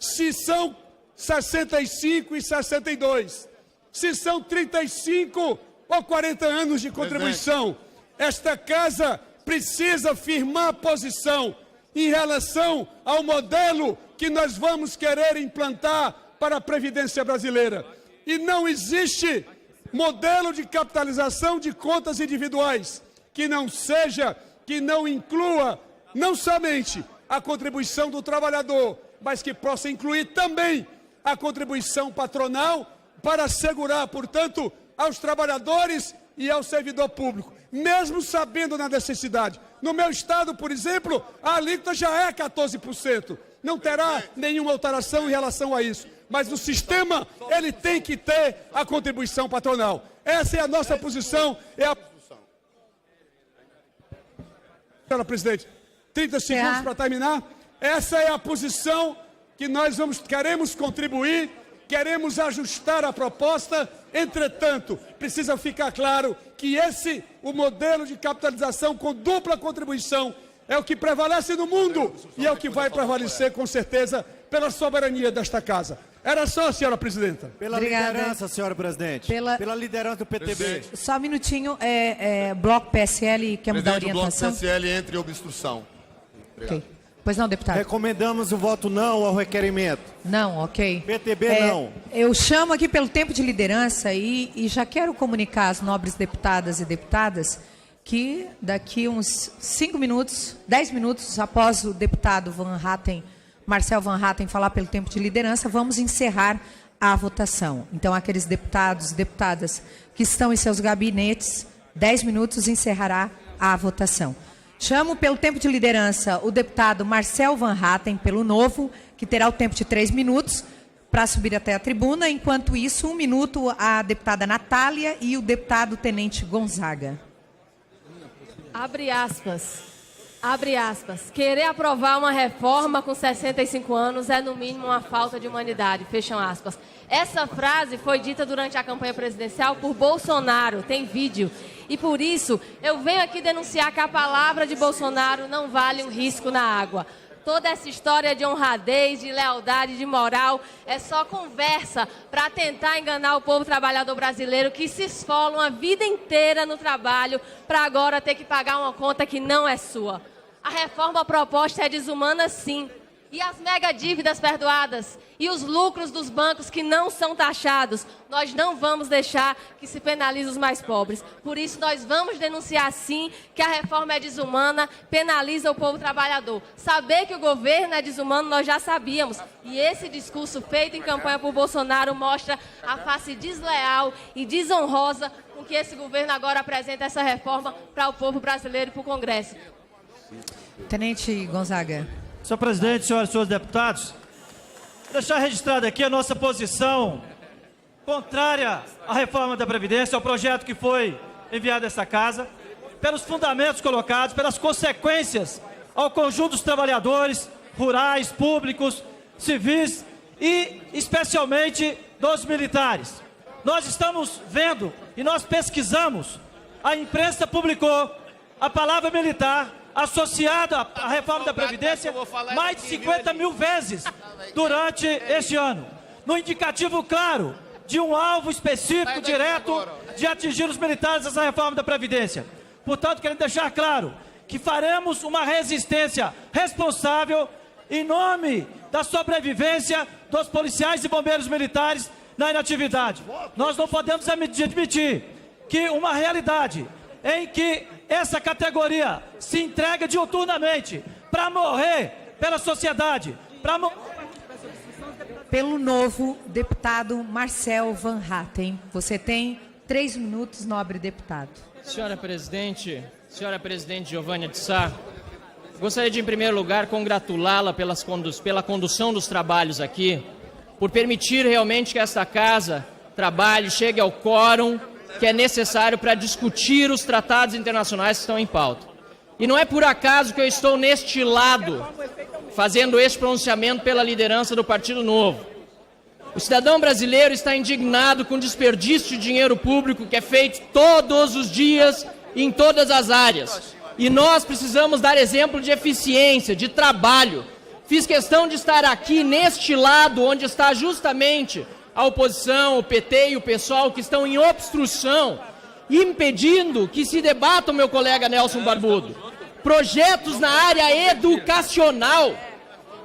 O: se são 65 e 62, se são 35 ou 40 anos de contribuição, esta casa precisa firmar posição em relação ao modelo que nós vamos querer implantar para a Previdência brasileira. E não existe modelo de capitalização de contas individuais que não inclua não somente a contribuição do trabalhador, mas que possa incluir também a contribuição patronal para assegurar, portanto, aos trabalhadores e ao servidor público, mesmo sabendo da necessidade. No meu estado, por exemplo, a alíquota já é 14%. Não terá nenhuma alteração em relação a isso. Mas o sistema, ele tem que ter a contribuição patronal. Essa é a nossa posição. Senhora presidente, 30 segundos para terminar. Essa é a posição que nós queremos contribuir, queremos ajustar a proposta. Entretanto, precisa ficar claro que o modelo de capitalização com dupla contribuição é o que prevalece no mundo e é o que vai prevalecer, com certeza, pela soberania desta casa. Era só, senhora presidenta.
T: Pela
A: Obrigada.
T: liderança, senhora presidente.
A: Pela
T: liderança do PTB.
A: Só um minutinho, Bloco PSL quer mudar a
U: Presidente, o Bloco
A: orientação?
U: PSL entre obstrução. Obrigado.
A: Ok. Pois não, deputado?
T: Recomendamos o voto não ao requerimento.
A: Não, ok.
T: PTB não.
A: Eu chamo aqui pelo tempo de liderança e já quero comunicar às nobres deputadas e deputadas que daqui uns 5 minutos, 10 minutos após o deputado Marcel Van Hatten falar pelo tempo de liderança, vamos encerrar a votação. Então, aqueles deputados e deputadas que estão em seus gabinetes, 10 minutos encerrará a votação. Chamo pelo tempo de liderança o deputado Marcel Van Hatten, pelo Novo, que terá o tempo de 3 minutos para subir até a tribuna. Enquanto isso, 1 minuto a deputada Natália e o deputado Tenente Gonzaga.
V: Abre aspas. Abre aspas. Querer aprovar uma reforma com 65 anos é, no mínimo, uma falta de humanidade. Fecham aspas. Essa frase foi dita durante a campanha presidencial por Bolsonaro. Tem vídeo. E por isso, eu venho aqui denunciar que a palavra de Bolsonaro não vale um risco na água. Toda essa história de honradez, de lealdade, de moral, é só conversa para tentar enganar o povo trabalhador brasileiro que se esfola uma vida inteira no trabalho para agora ter que pagar uma conta que não é sua. A reforma proposta é desumana, sim. E as mega dívidas perdoadas e os lucros dos bancos que não são taxados, nós não vamos deixar que se penalize os mais pobres. Por isso, nós vamos denunciar, sim, que a reforma é desumana, penaliza o povo trabalhador. Saber que o governo é desumano, nós já sabíamos. E esse discurso feito em campanha por Bolsonaro mostra a face desleal e desonrosa com que esse governo agora apresenta essa reforma para o povo brasileiro e para o Congresso.
A: Tenente Gonzaga.
W: Senhor presidente, senhoras e senhores deputados, deixar registrada aqui a nossa posição contrária à reforma da Previdência, ao projeto que foi enviado a esta casa, pelos fundamentos colocados, pelas consequências ao conjunto dos trabalhadores rurais, públicos, civis e especialmente dos militares. Nós estamos vendo e nós pesquisamos, a imprensa publicou a palavra militar associada à reforma da Previdência mais de 50 mil vezes durante este ano, no indicativo claro de um alvo específico, direto, de atingir os militares dessa reforma da Previdência. Portanto, querendo deixar claro que faremos uma resistência responsável em nome da sobrevivência dos policiais e bombeiros militares na inatividade. Nós não podemos admitir que uma realidade em que essa categoria se entrega diuturnamente para morrer pela sociedade,
A: Pelo Novo, deputado Marcel Van Hatten. Você tem 3 minutos, nobre deputado.
J: Senhora presidente Giovânia de Sá, gostaria de, em primeiro lugar, congratulá-la pela condução dos trabalhos aqui, por permitir realmente que esta casa trabalhe, chegue ao quórum que é necessário para discutir os tratados internacionais que estão em pauta. E não é por acaso que eu estou neste lado, fazendo este pronunciamento pela liderança do Partido Novo. O cidadão brasileiro está indignado com o desperdício de dinheiro público que é feito todos os dias, em todas as áreas. E nós precisamos dar exemplo de eficiência, de trabalho. Fiz questão de estar aqui neste lado, onde está justamente a oposição, o PT e o PSOL, que estão em obstrução, impedindo que se debata o meu colega Nelson Barbudo. Projetos na área educacional,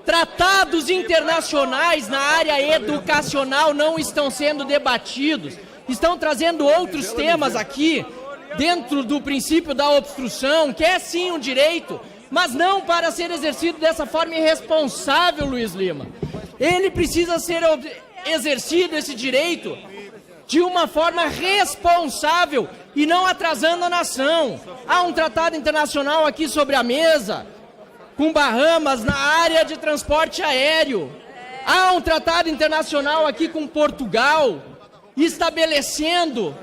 J: tratados internacionais na área educacional não estão sendo debatidos. Estão trazendo outros temas aqui, dentro do princípio da obstrução, que é sim um direito, mas não para ser exercido dessa forma irresponsável, Luiz Lima. Ele precisa ser exercido, esse direito, de uma forma responsável e não atrasando a nação. Há um tratado internacional aqui sobre a mesa, com Bahamas na área de transporte aéreo. Há um tratado internacional aqui com Portugal, estabelecendo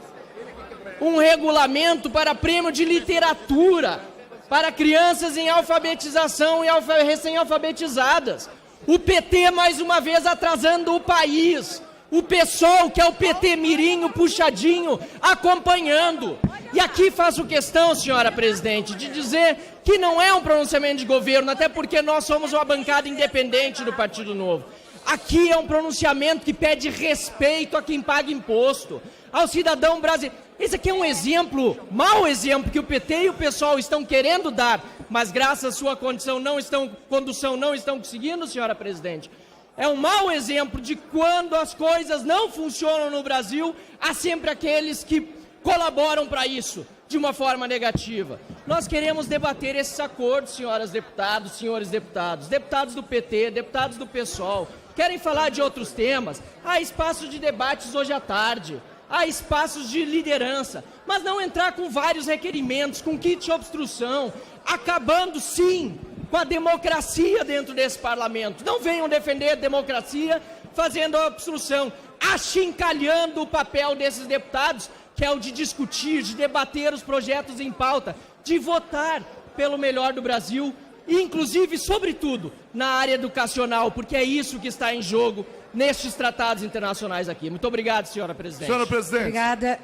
J: um regulamento para prêmio de literatura para crianças em alfabetização e recém-alfabetizadas. O PT, mais uma vez, atrasando o país. O PSOL, que é o PT mirinho, puxadinho, acompanhando. E aqui faço questão, senhora presidente, de dizer que não é um pronunciamento de governo, até porque nós somos uma bancada independente do Partido Novo. Aqui é um pronunciamento que pede respeito a quem paga imposto, ao cidadão brasileiro. Esse aqui é um exemplo, mau exemplo, que o PT e o pessoal estão querendo dar, mas graças à sua condução não estão conseguindo, senhora presidente. É um mau exemplo de quando as coisas não funcionam no Brasil, há sempre aqueles que colaboram para isso, de uma forma negativa. Nós queremos debater esses acordos, senhoras deputados, senhores deputados, deputados do PT, deputados do PSOL, querem falar de outros temas, há espaço de debates hoje à tarde, há espaços de liderança, mas não entrar com vários requerimentos, com kit de obstrução, acabando sim com a democracia dentro desse parlamento. Não venham defender a democracia fazendo a obstrução, achincalhando o papel desses deputados, que é o de discutir, de debater os projetos em pauta, de votar pelo melhor do Brasil, e inclusive, sobretudo, na área educacional, porque é isso que está em jogo nestes tratados internacionais aqui. Muito obrigado, senhora presidente.
L: Senhora presidente.
A: Obrigada.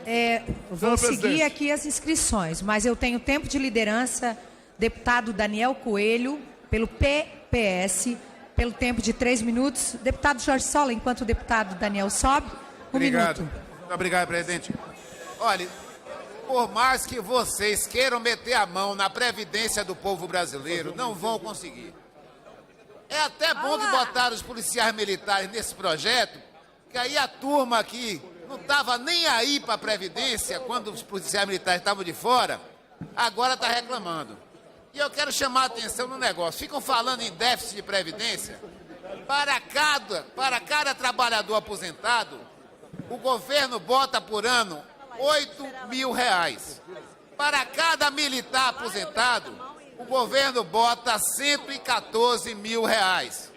A: Vou seguir
L: presidente.
A: aqui as inscrições, mas eu tenho tempo de liderança, deputado Daniel Coelho, pelo PPS, pelo tempo de 3 minutos. Deputado Jorge Sola, enquanto o deputado Daniel sobe, um
C: Obrigado.
A: minuto.
C: Muito obrigado, presidente. Olha, por mais que vocês queiram meter a mão na previdência do povo brasileiro, não vão conseguir. É até bom que botaram os policiais militares nesse projeto, que aí a turma aqui não estava nem aí para a previdência, quando os policiais militares estavam de fora, agora está reclamando. E eu quero chamar a atenção no negócio. Ficam falando em déficit de previdência. Para cada trabalhador aposentado, o governo bota por ano R$8.000. Para cada militar aposentado, o governo bota R$114.000.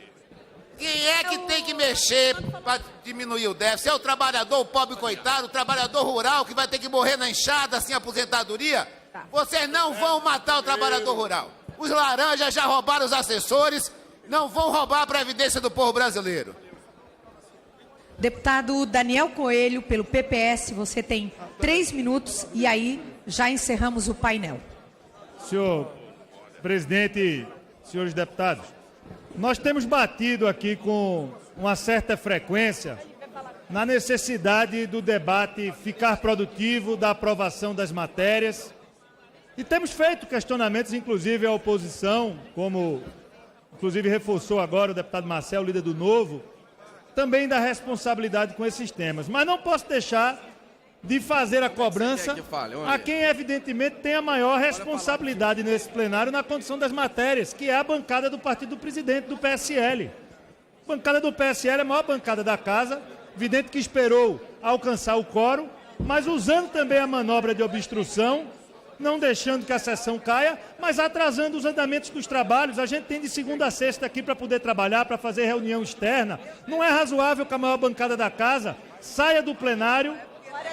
C: Quem é que tem que mexer para diminuir o déficit? É o trabalhador, o pobre coitado, o trabalhador rural que vai ter que morrer na enxada sem aposentadoria? Vocês não vão matar o trabalhador rural. Os laranjas já roubaram os assessores, não vão roubar a previdência do povo brasileiro.
A: Deputado Daniel Coelho, pelo PPS, você tem 3 minutos e aí já encerramos o painel.
W: Senhor presidente, senhores deputados, nós temos batido aqui com uma certa frequência na necessidade do debate ficar produtivo, da aprovação das matérias, e temos feito questionamentos, inclusive à oposição, como inclusive reforçou agora o deputado Marcel, líder do Novo, também da responsabilidade com esses temas. Mas não posso deixar de fazer a cobrança a quem, evidentemente, tem a maior responsabilidade nesse plenário na condução das matérias, que é a bancada do partido do presidente, do PSL. A bancada do PSL é a maior bancada da casa, evidente que esperou alcançar o quórum, mas usando também a manobra de obstrução, não deixando que a sessão caia, mas atrasando os andamentos dos trabalhos. A gente tem de segunda a sexta aqui para poder trabalhar, para fazer reunião externa. Não é razoável que a maior bancada da casa saia do plenário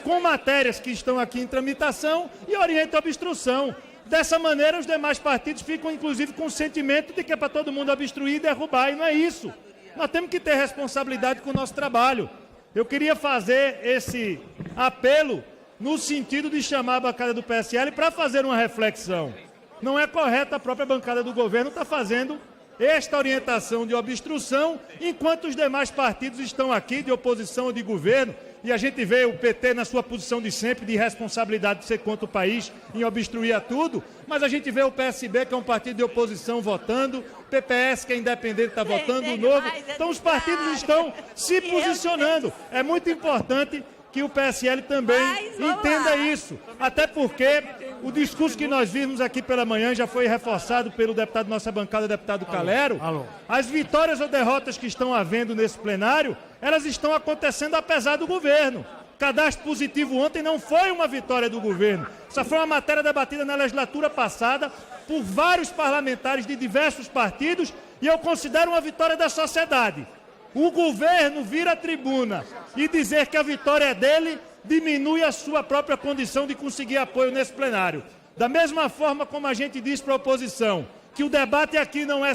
W: com matérias que estão aqui em tramitação e oriente a obstrução. Dessa maneira, os demais partidos ficam, inclusive, com o sentimento de que é para todo mundo obstruir e derrubar, e não é isso. Nós temos que ter responsabilidade com o nosso trabalho. Eu queria fazer esse apelo no sentido de chamar a bancada do PSL para fazer uma reflexão. Não é correto a própria bancada do governo estar fazendo esta orientação de obstrução, enquanto os demais partidos estão aqui, de oposição ou de governo, e a gente vê o PT na sua posição de sempre, de responsabilidade de ser contra o país, em obstruir a tudo, mas a gente vê o PSB, que é um partido de oposição, votando, PPS, que é independente, está votando, o Novo. Então os partidos estão se posicionando. É muito importante que o PSL também entenda isso, até porque o discurso que nós vimos aqui pela manhã já foi reforçado pelo deputado da nossa bancada, o deputado Calero. As vitórias ou derrotas que estão havendo nesse plenário, elas estão acontecendo apesar do governo. Cadastro positivo ontem não foi uma vitória do governo, só foi uma matéria debatida na legislatura passada por vários parlamentares de diversos partidos, e eu considero uma vitória da sociedade. O governo vir à tribuna e dizer que a vitória é dele, diminui a sua própria condição de conseguir apoio nesse plenário. Da mesma forma como a gente diz para a oposição que o debate aqui não é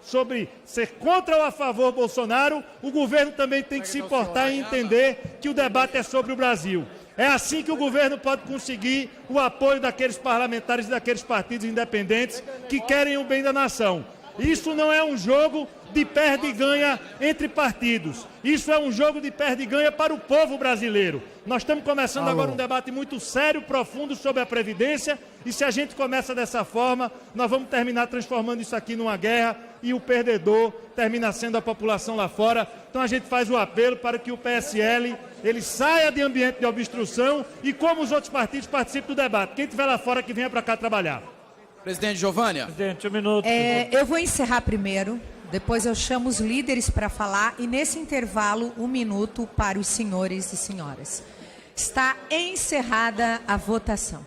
W: sobre ser contra ou a favor Bolsonaro, o governo também tem que se importar e entender que o debate é sobre o Brasil. É assim que o governo pode conseguir o apoio daqueles parlamentares e daqueles partidos independentes que querem o bem da nação. Isso não é um jogo de perde e ganha entre partidos. Isso é um jogo de perde e ganha para o povo brasileiro. Nós estamos começando agora um debate muito sério, profundo sobre a Previdência, e se a gente começa dessa forma, nós vamos terminar transformando isso aqui numa guerra e o perdedor termina sendo a população lá fora. Então a gente faz o apelo para que o PSL ele saia de ambiente de obstrução e, como os outros partidos, participe do debate. Quem estiver lá fora que venha para cá trabalhar.
D: Presidente Giovânia.
W: Presidente, um minuto.
A: Eu vou encerrar primeiro, depois eu chamo os líderes para falar e nesse intervalo 1 minuto para os senhores e senhoras. Está encerrada a votação.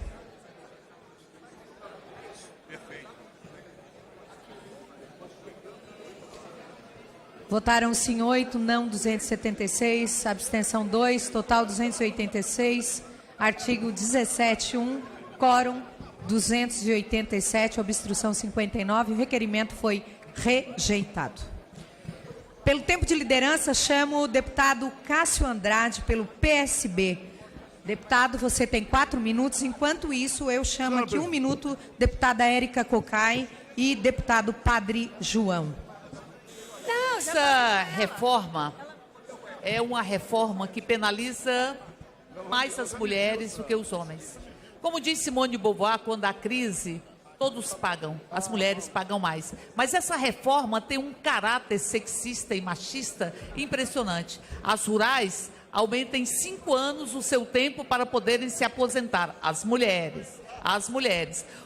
A: Votaram sim 8, não 276, abstenção 2, total 286, artigo 17(1), quórum 287, obstrução 59, o requerimento foi rejeitado. Pelo tempo de liderança, chamo o deputado Cássio Andrade, pelo PSB. Deputado, você tem 4 minutos. Enquanto isso, eu chamo aqui 1 minuto, deputada Érica Cocai e deputado Padre João.
B: Essa reforma é uma reforma que penaliza mais as mulheres do que os homens. Como disse Simone de Beauvoir, quando há crise, todos pagam, as mulheres pagam mais. Mas essa reforma tem um caráter sexista e machista impressionante. As rurais aumentam em 5 anos o seu tempo para poderem se aposentar, as mulheres.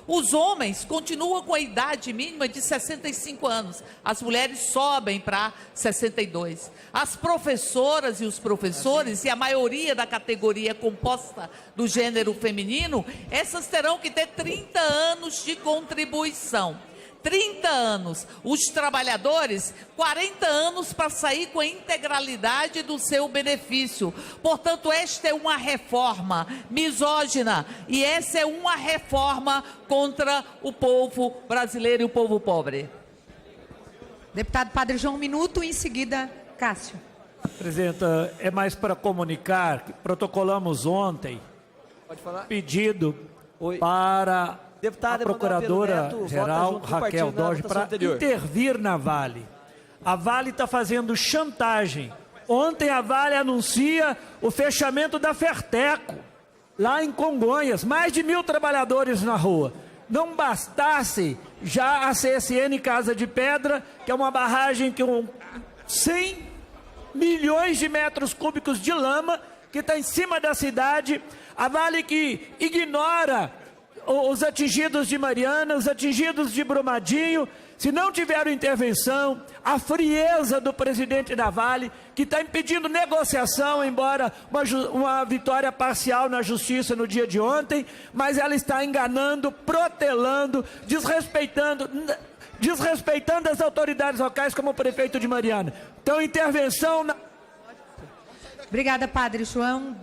B: Os homens continuam com a idade mínima de 65 anos. As mulheres sobem para 62. As professoras e os professores, e a maioria da categoria composta do gênero feminino, essas terão que ter 30 anos de contribuição. 30 anos. Os trabalhadores, 40 anos para sair com a integralidade do seu benefício. Portanto, esta é uma reforma misógina e essa é uma reforma contra o povo brasileiro e o povo pobre.
A: Deputado Padre João, 1 minuto, em seguida, Cássio.
W: Presidenta, é mais para comunicar que protocolamos ontem pedido para a Procuradora-Geral Raquel Dodge para intervir na Vale. A Vale está fazendo chantagem. Ontem a Vale anuncia o fechamento da Ferteco, lá em Congonhas, mais de 1.000 trabalhadores na rua. Não bastasse já a CSN Casa de Pedra, que é uma barragem com 100 milhões de metros cúbicos de lama, que está em cima da cidade. A Vale que ignora os atingidos de Mariana, os atingidos de Brumadinho. Se não tiver intervenção, a frieza do presidente da Vale, que está impedindo negociação, embora uma vitória parcial na justiça no dia de ontem, mas ela está enganando, protelando, desrespeitando as autoridades locais, como o prefeito de Mariana. Então, intervenção na...
A: Obrigada, Padre João.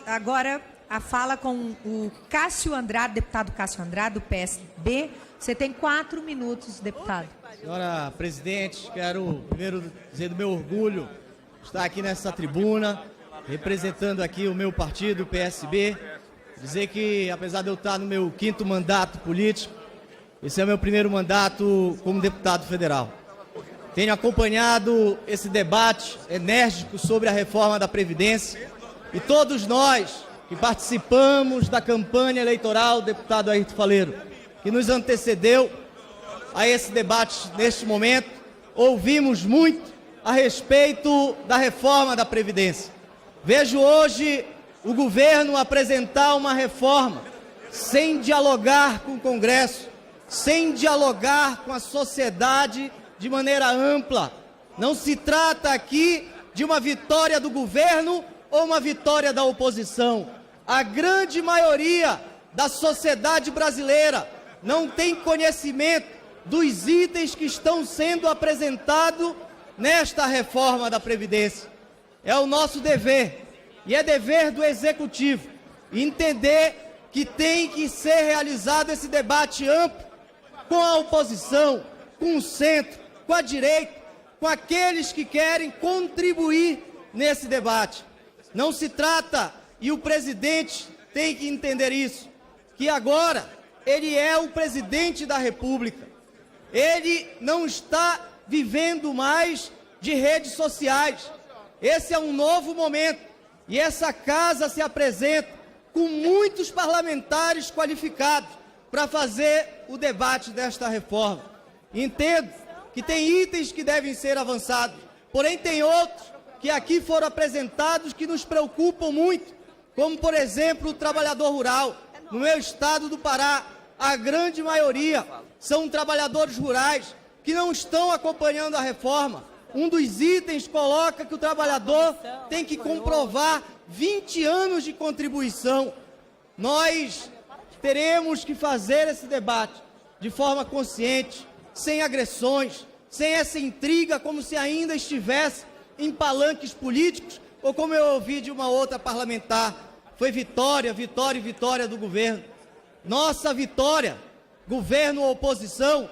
A: Agora a fala com o Cássio Andrade, deputado Cássio Andrade, do PSB. Você tem 4 minutos, deputado.
E: Senhora presidente, quero primeiro dizer do meu orgulho estar aqui nessa tribuna, representando aqui o meu partido, o PSB. Dizer que, apesar de eu estar no meu 5º mandato político, esse é o meu primeiro mandato como deputado federal. Tenho acompanhado esse debate enérgico sobre a reforma da Previdência e todos nós que participamos da campanha eleitoral, deputado Ayrton Faleiro, que nos antecedeu a esse debate neste momento, ouvimos muito a respeito da reforma da Previdência. Vejo hoje o governo apresentar uma reforma sem dialogar com o Congresso, sem dialogar com a sociedade de maneira ampla. Não se trata aqui de uma vitória do governo ou uma vitória da oposição. A grande maioria da sociedade brasileira não tem conhecimento dos itens que estão sendo apresentados nesta reforma da Previdência. É o nosso dever, e é dever do Executivo, entender que tem que ser realizado esse debate amplo com a oposição, com o centro, com a direita, com aqueles que querem contribuir nesse debate. Não se trata, e o presidente tem que entender isso, que agora ele é o presidente da República. Ele não está
D: vivendo mais de redes sociais. Esse é um novo momento e essa casa se apresenta com muitos parlamentares qualificados para fazer o debate desta reforma. Entendo que tem itens que devem ser avançados, porém tem outros que aqui foram apresentados que nos preocupam muito, como, por exemplo, o trabalhador rural. No meu estado do Pará, a grande maioria são trabalhadores rurais que não estão acompanhando a reforma. Um dos itens coloca que o trabalhador tem que comprovar 20 anos de contribuição. Nós teremos que fazer esse debate de forma consciente, sem agressões, sem essa intriga, como se ainda estivesse em palanques políticos, ou como eu ouvi de uma outra parlamentar, foi vitória, vitória e vitória do governo. Nossa vitória, governo ou oposição,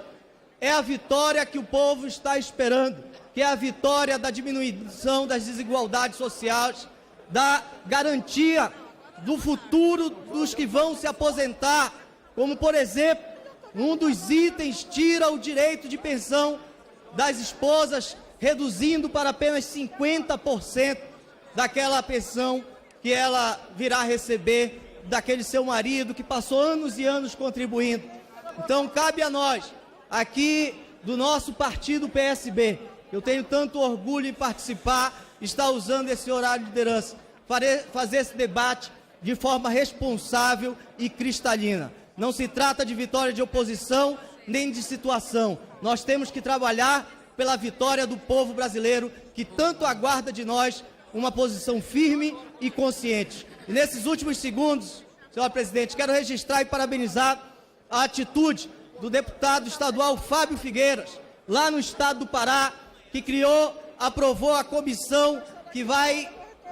D: é a vitória que o povo está esperando, que é a vitória da diminuição das desigualdades sociais, da garantia do futuro dos que vão se aposentar, como, por exemplo, um dos itens tira o direito de pensão das esposas, reduzindo para apenas 50% daquela pensão que ela virá receber daquele seu marido que passou anos e anos contribuindo. Então, cabe a nós, aqui do nosso partido PSB, eu tenho tanto orgulho em participar, estar usando esse horário de liderança, fazer esse debate de forma responsável e cristalina. Não se trata de vitória de oposição nem de situação. Nós temos que trabalhar pela vitória do povo brasileiro, que tanto aguarda de nós uma posição firme e consciente. E nesses últimos segundos, senhor presidente, quero registrar e parabenizar a atitude do deputado estadual Fábio Figueiras, lá no estado do Pará, que aprovou a comissão que vai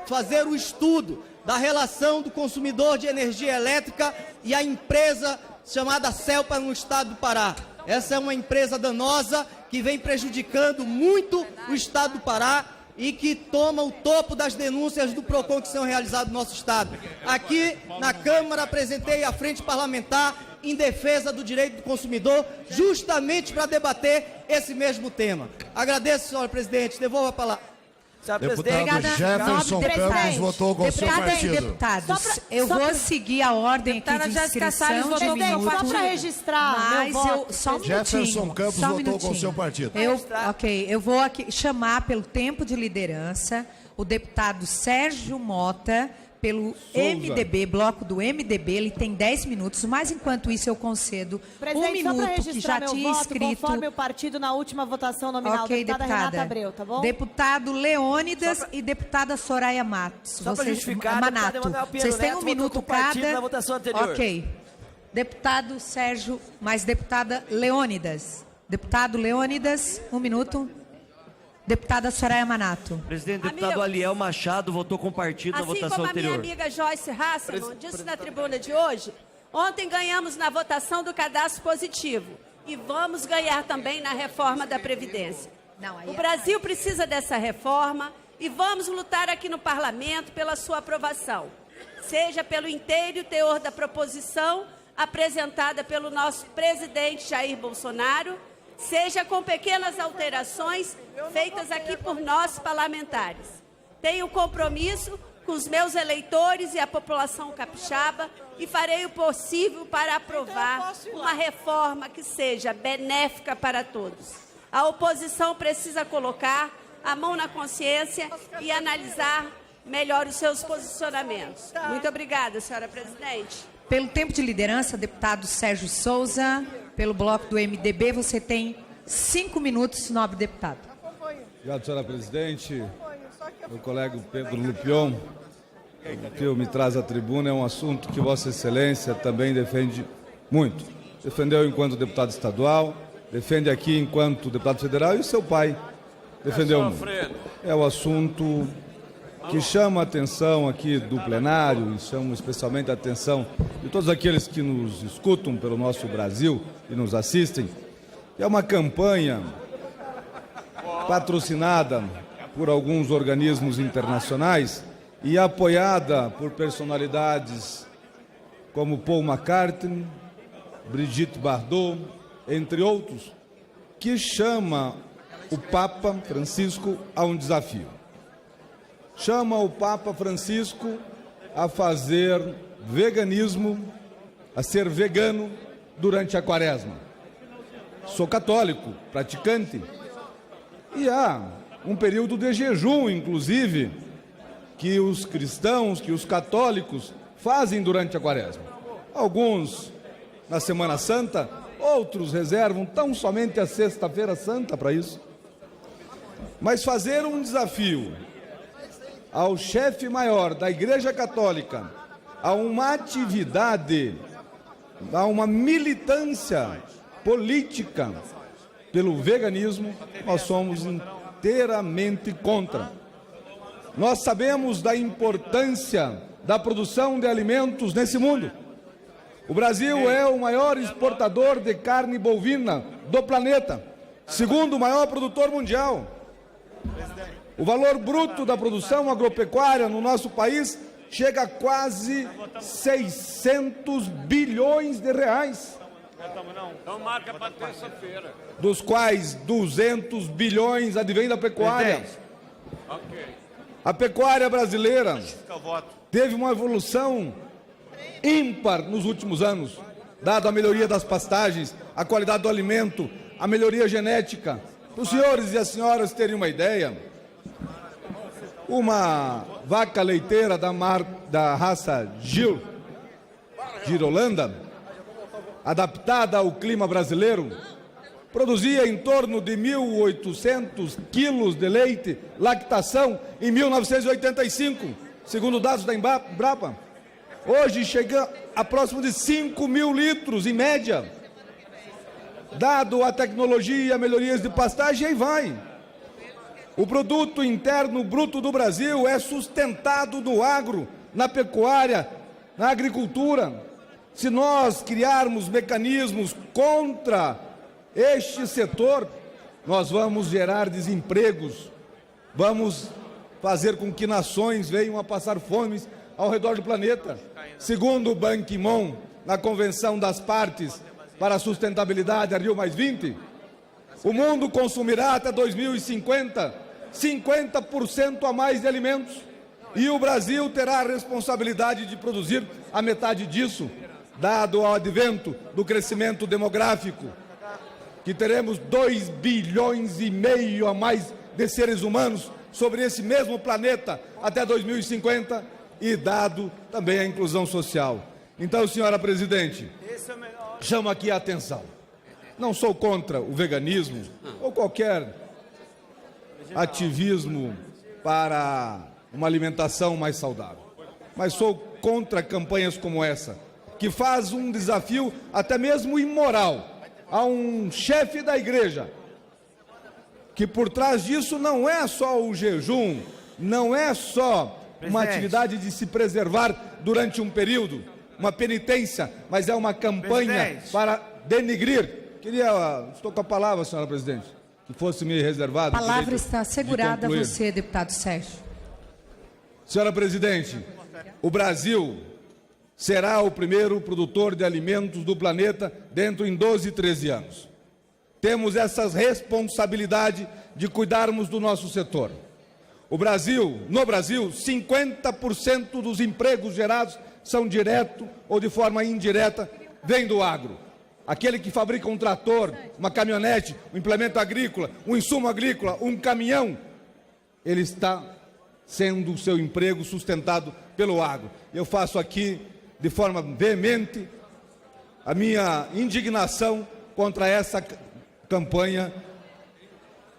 D: fazer o estudo da relação do consumidor de energia elétrica e a empresa chamada Celpa no estado do Pará. Essa é uma empresa danosa que vem prejudicando muito o estado do Pará e que toma o topo das denúncias do PROCON que são realizadas no nosso estado. Aqui na Câmara apresentei a frente parlamentar em defesa do direito do consumidor, justamente para debater esse mesmo tema. Agradeço, senhor presidente. Devolvo a palavra.
F: Deputado Jefferson Campos votou com o seu partido.
A: Deputados, eu vou seguir a ordem aqui de inscrição de minutos.
F: Só para
A: registrar meu voto. Só um minutinho.
F: Jefferson Campos votou com o seu partido.
A: Eu vou aqui chamar pelo tempo de liderança o deputado Sérgio Mota, pelo MDB, bloco do MDB, ele tem 10 minutos, mas enquanto isso eu concedo um minuto que já tinha escrito.
H: Conforme o partido na última votação nominal, deputada Renata Abreu, tá bom?
A: Deputado Leônidas e deputada Soraya Matos.
X: Só para justificar,
A: Manato. Vocês têm um minuto cada.
X: Na votação anterior.
A: Ok. Deputado Sérgio, mais deputada Leônidas. Deputado Leônidas, um minuto. Deputada Soraya Manato.
X: Presidente, deputado Aliel Machado votou com o partido na votação anterior.
H: Assim como a minha amiga Joyce Hasselman disse na tribuna de hoje, ontem ganhamos na votação do cadastro positivo e vamos ganhar também na reforma da Previdência. O Brasil precisa dessa reforma e vamos lutar aqui no Parlamento pela sua aprovação, seja pelo inteiro teor da proposição apresentada pelo nosso presidente Jair Bolsonaro, seja com pequenas alterações feitas aqui por nós parlamentares. Tenho compromisso com os meus eleitores e a população capixaba e farei o possível para aprovar uma reforma que seja benéfica para todos. A oposição precisa colocar a mão na consciência e analisar melhor os seus posicionamentos. Muito obrigada, senhora presidente.
A: Pelo tempo de liderança, deputado Sérgio Souza, pelo bloco do MDB, você tem 5 minutos, nobre deputado.
Y: Obrigado, senhora presidente. Meu colega Pedro Lupion, que me traz à tribuna, é um assunto que Vossa Excelência também defende muito. Defendeu enquanto deputado estadual, defende aqui enquanto deputado federal e o seu pai defendeu muito. É o assunto que chama a atenção aqui do plenário e chama especialmente a atenção de todos aqueles que nos escutam pelo nosso Brasil e nos assistem. É uma campanha patrocinada por alguns organismos internacionais e apoiada por personalidades como Paul McCartney, Brigitte Bardot, entre outros, que chama o Papa Francisco a um desafio. Chama o Papa Francisco a fazer veganismo, a ser vegano durante a Quaresma. Sou católico, praticante, e há um período de jejum, inclusive, que os cristãos, que os católicos fazem durante a Quaresma. Alguns na Semana Santa, outros reservam tão somente a Sexta-feira Santa para isso. Mas fazer um desafio ao chefe maior da Igreja Católica, a uma atividade, a uma militância política pelo veganismo, nós somos inteiramente contra. Nós sabemos da importância da produção de alimentos nesse mundo. O Brasil é o maior exportador de carne bovina do planeta, segundo maior produtor mundial. O valor bruto da produção agropecuária no nosso país chega a quase 600 bilhões de reais.
I: Então marca para terça-feira.
Y: Dos quais 200 bilhões advém da pecuária. A pecuária brasileira teve uma evolução ímpar nos últimos anos, dado a melhoria das pastagens, a qualidade do alimento, a melhoria genética. Para os senhores e as senhoras terem uma ideia, uma vaca leiteira da raça Girolanda, adaptada ao clima brasileiro, produzia em torno de 1.800 quilos de leite, lactação, em 1985, segundo dados da Embrapa. Hoje chega a próximo de 5 mil litros, em média. Dado a tecnologia e a melhorias de pastagem, aí vai. O produto interno bruto do Brasil é sustentado no agro, na pecuária, na agricultura. Se nós criarmos mecanismos contra este setor, nós vamos gerar desempregos, vamos fazer com que nações venham a passar fome ao redor do planeta. Segundo o Ban Ki-moon, na Convenção das Partes para a Sustentabilidade, a Rio+20, o mundo consumirá até 2050 50% a mais de alimentos, e o Brasil terá a responsabilidade de produzir a metade disso, dado o advento do crescimento demográfico, que teremos 2,5 bilhões a mais de seres humanos sobre esse mesmo planeta até 2050, e dado também a inclusão social. Então, senhora presidente, chamo aqui a atenção. Não sou contra o veganismo ou qualquer ativismo para uma alimentação mais saudável, mas sou contra campanhas como essa, que faz um desafio até mesmo imoral a um chefe da igreja, que por trás disso não é só o jejum, não é só uma atividade de se preservar durante um período, uma penitência, mas é uma campanha para denigrir. Estou com a palavra, senhora presidente, que fosse me reservado.
A: A palavra está assegurada a você, deputado Sérgio.
Y: Senhora presidente, o Brasil será o primeiro produtor de alimentos do planeta dentro em 12, 13 anos. Temos essa responsabilidade de cuidarmos do nosso setor. No Brasil, 50% dos empregos gerados são direto ou de forma indireta, vem do agro. Aquele que fabrica um trator, uma caminhonete, um implemento agrícola, um insumo agrícola, um caminhão, ele está sendo o seu emprego sustentado pelo agro. Eu faço aqui, de forma veemente, a minha indignação contra essa campanha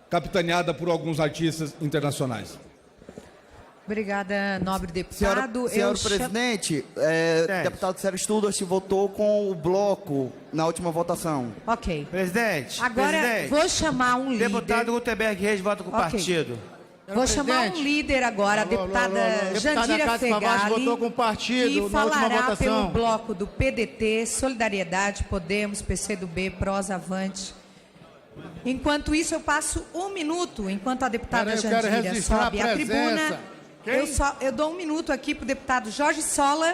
Y: capitaneada por alguns artistas internacionais.
A: Obrigada, nobre deputado.
K: Senhor presidente, deputado Sérgio Studart votou com o bloco na última votação.
A: Ok.
K: Presidente.
A: Agora vou chamar um líder.
K: Deputado Gutenberg Reis vota com o partido.
A: Vou chamar um líder agora, a deputada Jandira Fegali,
M: votou com o partido
A: que falará pelo
M: votação.
A: bloco do PDT, Solidariedade, Podemos, PCdoB, PROS, Avante. Enquanto isso, eu passo 1 minuto, enquanto a deputada Jandira sobe à tribuna. Eu dou 1 minuto aqui para o deputado Jorge Sola,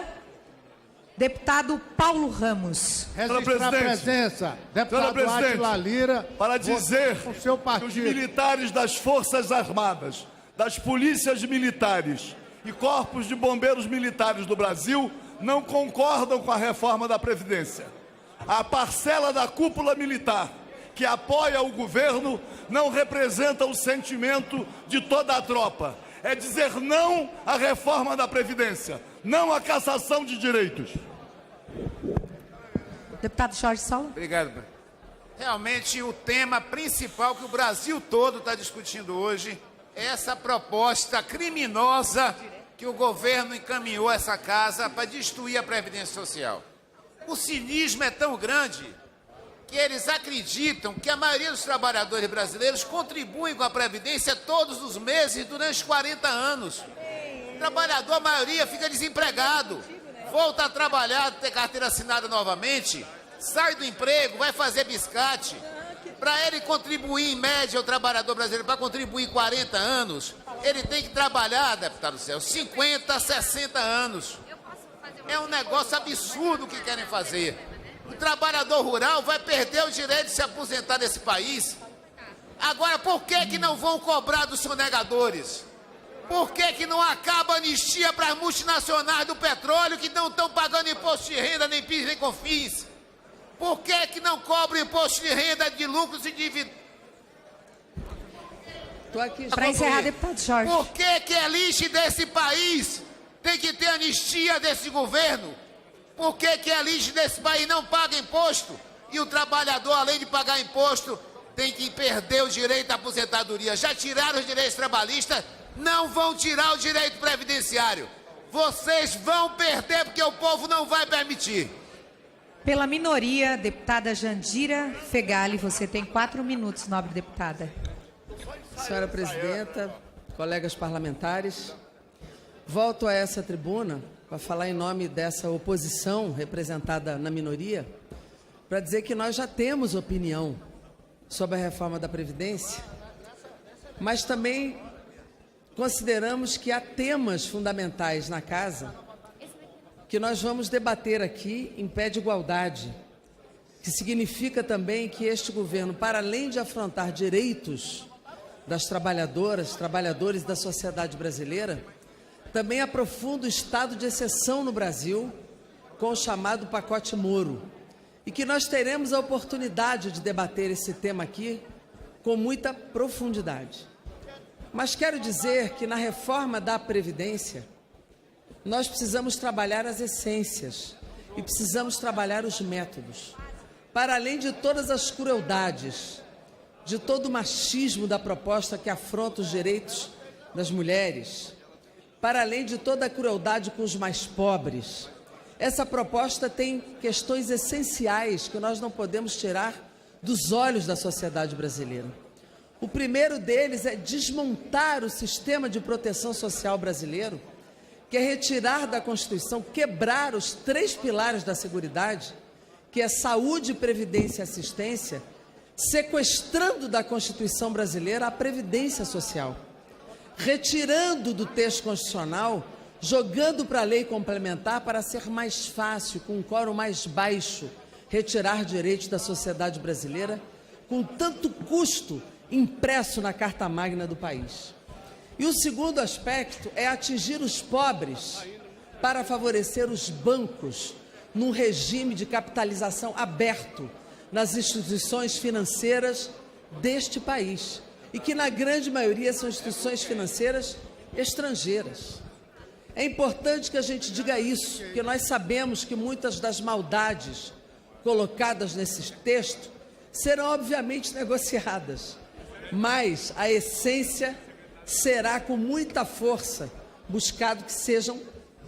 A: Deputado Paulo Ramos.
F: Registrar a presença. Deputado Átila Lira.
M: Para dizer que os militares das Forças Armadas, das polícias militares e corpos de bombeiros militares do Brasil não concordam com a reforma da Previdência. A parcela da cúpula militar que apoia o governo não representa o sentimento de toda a tropa. É dizer não à reforma da Previdência, não à cassação de direitos.
A: Deputado Jorge Saulo.
C: Obrigado. Realmente, o tema principal que o Brasil todo está discutindo hoje é essa proposta criminosa que o governo encaminhou a essa casa para destruir a Previdência Social. O cinismo é tão grande que eles acreditam que a maioria dos trabalhadores brasileiros contribuem com a Previdência todos os meses durante 40 anos. O trabalhador, a maioria, fica desempregado, volta a trabalhar, ter carteira assinada novamente, sai do emprego, vai fazer biscate. Para ele contribuir, em média, o trabalhador brasileiro, para contribuir 40 anos, ele tem que trabalhar, deputado Celso, 50, 60 anos. É um negócio absurdo o que querem fazer. O trabalhador rural vai perder o direito de se aposentar nesse país. Agora, por que não vão cobrar dos sonegadores? Por que não acaba a anistia para as multinacionais do petróleo que não estão pagando imposto de renda, nem PIS, nem COFINS? Por que não cobram imposto de renda de lucros e dividendos?
A: Para encerrar, deputado Jorge.
C: Por que a elite desse país tem que ter anistia desse governo? Por que a elite desse país não paga imposto? E o trabalhador, além de pagar imposto, tem que perder o direito à aposentadoria. Já tiraram os direitos trabalhistas, não vão tirar o direito previdenciário. Vocês vão perder porque o povo não vai permitir.
A: Pela minoria, deputada Jandira Fegali, você tem 4 minutos, nobre deputada.
N: Senhora presidenta, colegas parlamentares, volto a essa tribuna para falar em nome dessa oposição representada na minoria, para dizer que nós já temos opinião sobre a reforma da Previdência, mas também consideramos que há temas fundamentais na casa que nós vamos debater aqui em pé de igualdade, que significa também que este governo, para além de afrontar direitos das trabalhadoras, trabalhadores da sociedade brasileira, também aprofunda o estado de exceção no Brasil com o chamado pacote Moro, e que nós teremos a oportunidade de debater esse tema aqui com muita profundidade. Mas quero dizer que na reforma da Previdência, nós precisamos trabalhar as essências e precisamos trabalhar os métodos. Para além de todas as crueldades, de todo o machismo da proposta que afronta os direitos das mulheres, para além de toda a crueldade com os mais pobres, essa proposta tem questões essenciais que nós não podemos tirar dos olhos da sociedade brasileira. O primeiro deles é desmontar o sistema de proteção social brasileiro, que é retirar da Constituição, quebrar os 3 pilares da Seguridade, que é saúde, previdência e assistência, sequestrando da Constituição brasileira a previdência social, retirando do texto constitucional, jogando para a lei complementar para ser mais fácil, com um quórum mais baixo, retirar direitos da sociedade brasileira, com tanto custo impresso na Carta Magna do país. E o segundo aspecto é atingir os pobres para favorecer os bancos num regime de capitalização aberto nas instituições financeiras deste país, e que na grande maioria são instituições financeiras estrangeiras. É importante que a gente diga isso, porque nós sabemos que muitas das maldades colocadas nesse texto serão obviamente negociadas, mas a essência será com muita força buscado que sejam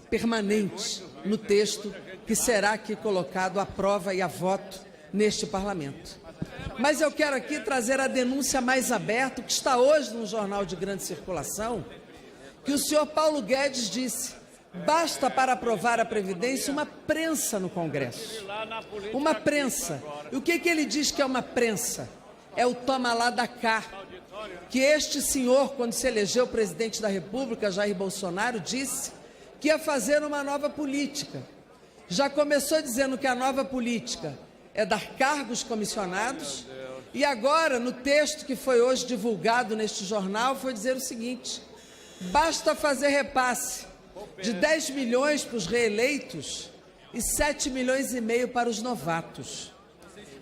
N: permanentes no texto que será aqui colocado à prova e a voto neste parlamento. Mas eu quero aqui trazer a denúncia mais aberta, que está hoje no jornal de grande circulação, que o senhor Paulo Guedes disse: basta para aprovar a Previdência uma prensa no Congresso. Uma prensa. E o que ele diz que é uma prensa? É o toma lá da cá, que este senhor, quando se elegeu presidente da República, Jair Bolsonaro, disse que ia fazer uma nova política. já começou dizendo que a nova política é dar cargos comissionados, e agora, no texto que foi hoje divulgado neste jornal, foi dizer o seguinte: basta fazer repasse de 10 milhões para os reeleitos e 7 milhões e meio para os novatos.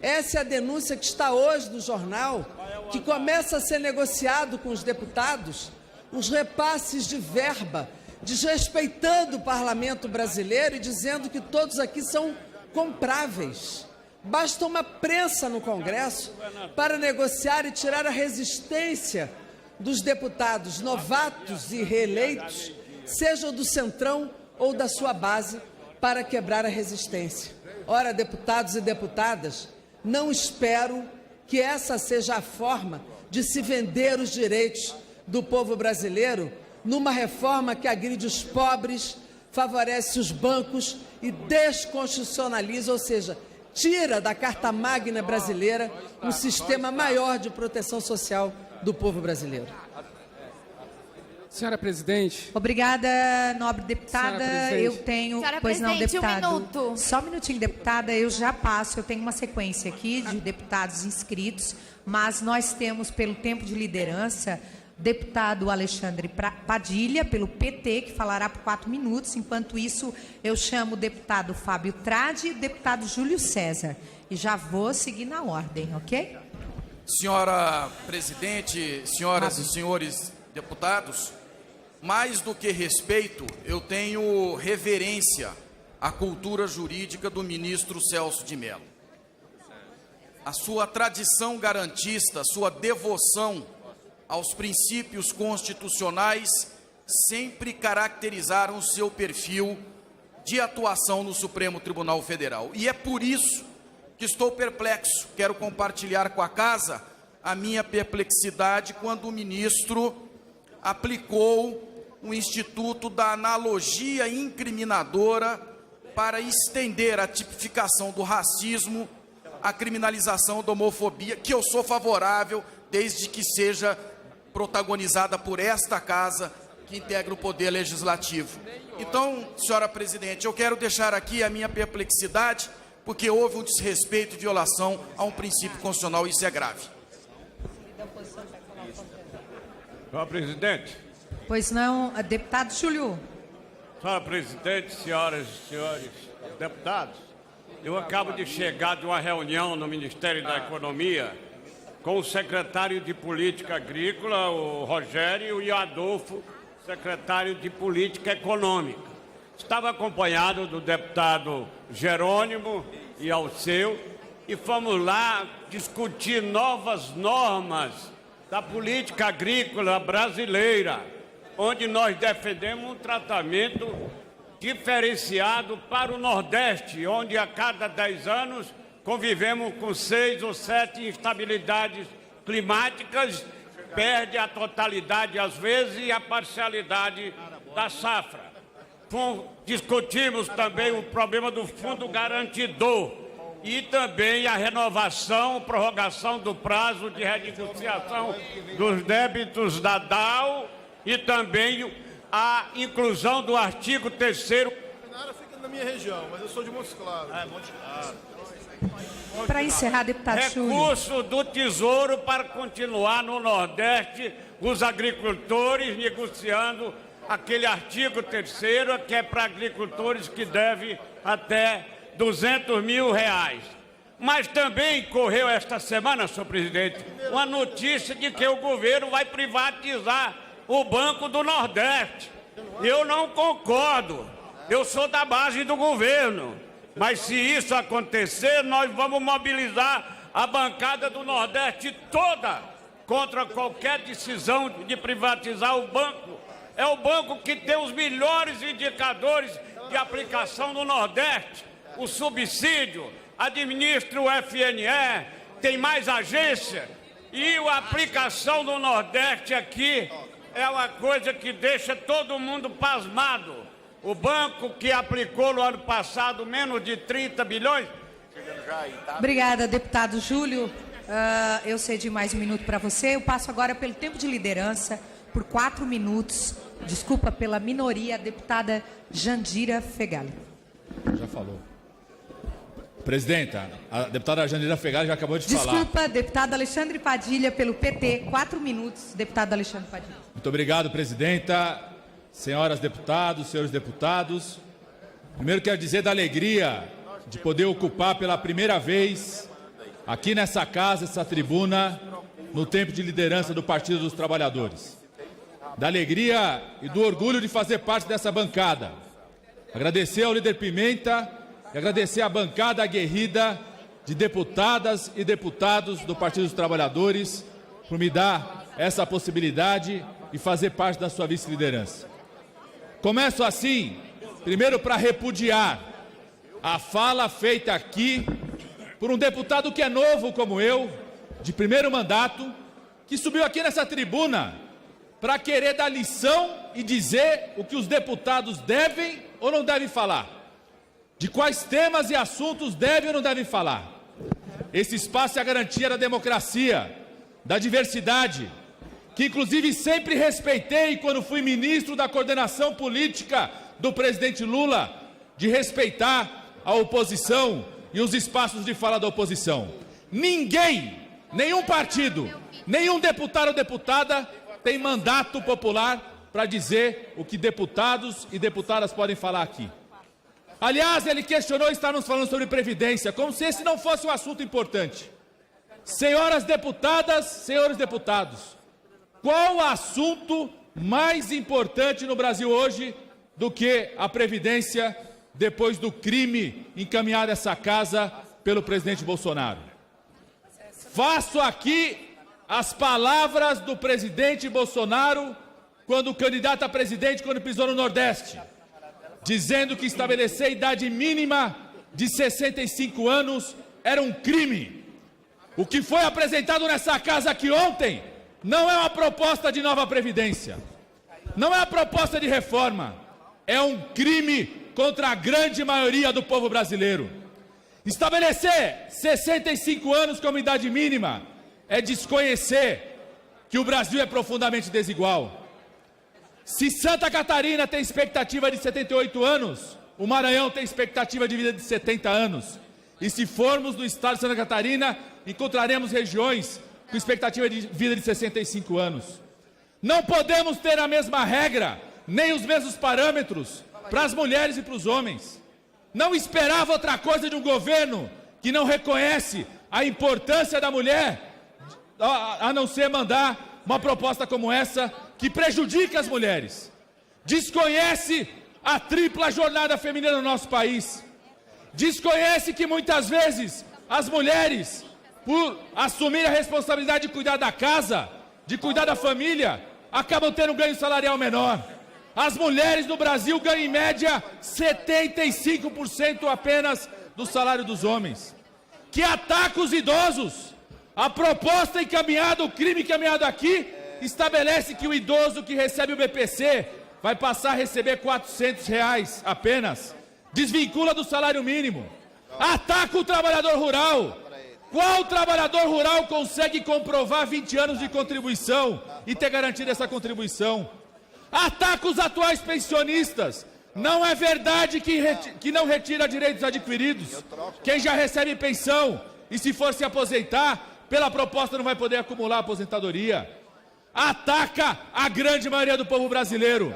N: Essa é a denúncia que está hoje no jornal, que começa a ser negociado com os deputados os repasses de verba, desrespeitando o parlamento brasileiro e dizendo que todos aqui são compráveis. Basta uma prensa no Congresso para negociar e tirar a resistência dos deputados novatos e reeleitos, sejam do Centrão ou da sua base, para quebrar a resistência. Ora, deputados e deputadas, não espero que essa seja a forma de se vender os direitos do povo brasileiro numa reforma que agride os pobres, favorece os bancos e desconstitucionaliza, ou seja, tira da Carta Magna brasileira um sistema maior de proteção social do povo brasileiro.
G: Senhora presidente.
A: Obrigada, nobre deputada. Eu tenho...
P: Senhora
A: pois não,
P: presidente,
A: deputado.
P: um minuto.
A: Só um minutinho, deputada. Eu já passo. Eu tenho uma sequência aqui de deputados inscritos, mas nós temos, pelo tempo de liderança, deputado Alexandre Padilha, pelo PT, que falará por 4 minutos. Enquanto isso, eu chamo o deputado Fábio Tradi e o deputado Júlio César. E já vou seguir na ordem, ok?
Q: Senhora presidente, senhoras e senhores deputados, mais do que respeito, eu tenho reverência à cultura jurídica do ministro Celso de Mello. A sua tradição garantista, sua devoção aos princípios constitucionais sempre caracterizaram o seu perfil de atuação no Supremo Tribunal Federal. E é por isso que estou perplexo. Quero compartilhar com a casa a minha perplexidade quando o ministro aplicou o instituto da analogia incriminadora para estender a tipificação do racismo à criminalização da homofobia, que eu sou favorável desde que seja protagonizada por esta casa que integra o Poder Legislativo. Então, senhora presidente, eu quero deixar aqui a minha perplexidade, porque houve um desrespeito e violação a um princípio constitucional, e isso é grave.
I: Senhora presidente.
A: Pois não, deputado Júlio.
I: Senhora presidente, senhoras e senhores deputados, eu acabo de chegar de uma reunião no Ministério da Economia com o secretário de Política Agrícola, o Rogério, e o Adolfo, secretário de Política Econômica. Estava acompanhado do deputado Jerônimo e Alceu, e fomos lá discutir novas normas da política agrícola brasileira, onde nós defendemos um tratamento diferenciado para o Nordeste, onde a cada 10 anos convivemos com 6 ou 7 instabilidades climáticas, perde a totalidade às vezes e a parcialidade da safra. Discutimos também o problema do fundo garantidor e também a renovação, prorrogação do prazo de renegociação dos débitos da DAO e também a inclusão do artigo 3º.
R: Fica na minha região, mas eu sou de Montes Claros. Montes Claros.
A: Para encerrar, deputado Júlio.
I: Recurso do Tesouro para continuar no Nordeste os agricultores negociando aquele artigo 3º, que é para agricultores que devem até R$200 mil. Mas também correu esta semana, senhor presidente, uma notícia de que o governo vai privatizar o Banco do Nordeste. Eu não concordo. Eu sou da base do governo. Mas se isso acontecer, nós vamos mobilizar a bancada do Nordeste toda contra qualquer decisão de privatizar o banco. É o banco que tem os melhores indicadores de aplicação no Nordeste. O subsídio, administra o FNE, tem mais agência. E a aplicação do Nordeste aqui é uma coisa que deixa todo mundo pasmado. O banco que aplicou no ano passado menos de 30 bilhões...
A: Obrigada, deputado Júlio. Eu cedi mais um minuto para você. Eu passo agora pelo tempo de liderança, por 4 minutos. Desculpa, pela minoria, a deputada Jandira Fegali.
G: Já falou. Presidenta, a deputada Jandira Fegali já acabou de falar.
A: Desculpa, deputado Alexandre Padilha, pelo PT. 4 minutos, deputado Alexandre Padilha.
G: Muito obrigado, presidenta. Senhoras deputados, senhores deputados. Primeiro quero dizer da alegria de poder ocupar pela primeira vez aqui nessa casa, essa tribuna, no tempo de liderança do Partido dos Trabalhadores. Da alegria e do orgulho de fazer parte dessa bancada. Agradecer ao líder Pimenta e agradecer à bancada aguerrida de deputadas e deputados do Partido dos Trabalhadores por me dar essa possibilidade e fazer parte da sua vice-liderança. Começo assim, primeiro para repudiar a fala feita aqui por um deputado que é novo como eu, de primeiro mandato, que subiu aqui nessa tribuna para querer dar lição e dizer o que os deputados devem ou não devem falar. De quais temas e assuntos devem ou não devem falar. Esse espaço é a garantia da democracia, da diversidade, que inclusive sempre respeitei quando fui ministro da coordenação política do presidente Lula, de respeitar a oposição e os espaços de fala da oposição. Ninguém, nenhum partido, nenhum deputado ou deputada tem mandato popular para dizer o que deputados e deputadas podem falar aqui. Aliás, ele questionou estarmos falando sobre Previdência, como se esse não fosse um assunto importante. Senhoras deputadas, senhores deputados, qual o assunto mais importante no Brasil hoje do que a Previdência depois do crime encaminhado a essa casa pelo presidente Bolsonaro? Faço aqui as palavras do presidente Bolsonaro quando candidato a presidente, quando pisou no Nordeste, dizendo que estabelecer a idade mínima de 65 anos era um crime. O que foi apresentado nessa casa aqui ontem não é uma proposta de nova Previdência, não é uma proposta de reforma, é um crime contra a grande maioria do povo brasileiro. Estabelecer 65 anos como idade mínima é desconhecer que o Brasil é profundamente desigual. Se Santa Catarina tem expectativa de 78 anos, o Maranhão tem expectativa de vida de 70 anos. E se formos no estado de Santa Catarina, encontraremos regiões com expectativa de vida de 65 anos. Não podemos ter a mesma regra, nem os mesmos parâmetros para as mulheres e para os homens. Não esperava outra coisa de um governo que não reconhece a importância da mulher, a não ser mandar uma proposta como essa, que prejudica as mulheres, desconhece a tripla jornada feminina no nosso país, desconhece que muitas vezes as mulheres, por assumir a responsabilidade de cuidar da casa, de cuidar da família, acabam tendo um ganho salarial menor. As mulheres no Brasil ganham em média 75% apenas do salário dos homens. Que ataca os idosos. A proposta encaminhada, o crime encaminhado aqui, estabelece que o idoso que recebe o BPC vai passar a receber R$400 apenas. Desvincula do salário mínimo. Ataca o trabalhador rural. Qual trabalhador rural consegue comprovar 20 anos de contribuição e ter garantido essa contribuição? Ataca os atuais pensionistas. Não é verdade que não retira direitos adquiridos. Quem já recebe pensão e se for se aposentar, pela proposta não vai poder acumular aposentadoria. Ataca a grande maioria do povo brasileiro.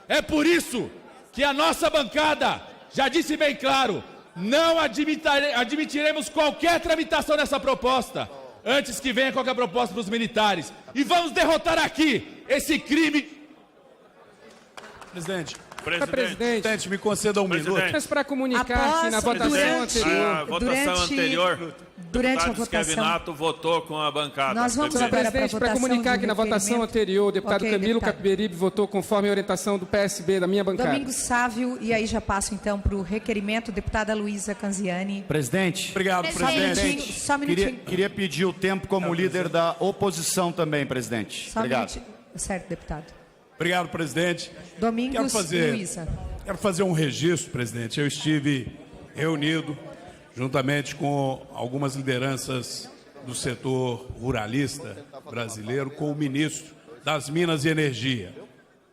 G: É por isso que a nossa bancada já disse bem claro, não admitiremos qualquer tramitação dessa proposta, antes que venha qualquer proposta para os militares. E vamos derrotar aqui esse crime.
M: Presidente, me conceda um minuto.
N: Mas para comunicar que na votação
A: anterior, durante a votação,
R: Kevinato votou com a bancada.
A: Nós vamos agora para a votação.
N: Para comunicar que na votação
A: requerimento.
N: anterior, o deputado
A: Ok,
N: Camilo
A: deputado.
N: Capiberibe votou conforme a orientação do PSB, da minha bancada.
A: Domingos Sávio, e aí já passo então para o requerimento, deputada Luísa Canziani.
O: Presidente.
M: Obrigado,
A: Só um minutinho, só um minutinho.
O: Queria pedir o tempo como líder da oposição também, presidente.
A: Só um
O: Obrigado.
A: minutinho. Certo, deputado.
M: Obrigado, presidente.
A: Domingos Luísa.
M: Quero fazer um registro, presidente. Eu estive reunido juntamente com algumas lideranças do setor ruralista brasileiro, com o ministro das Minas e Energia.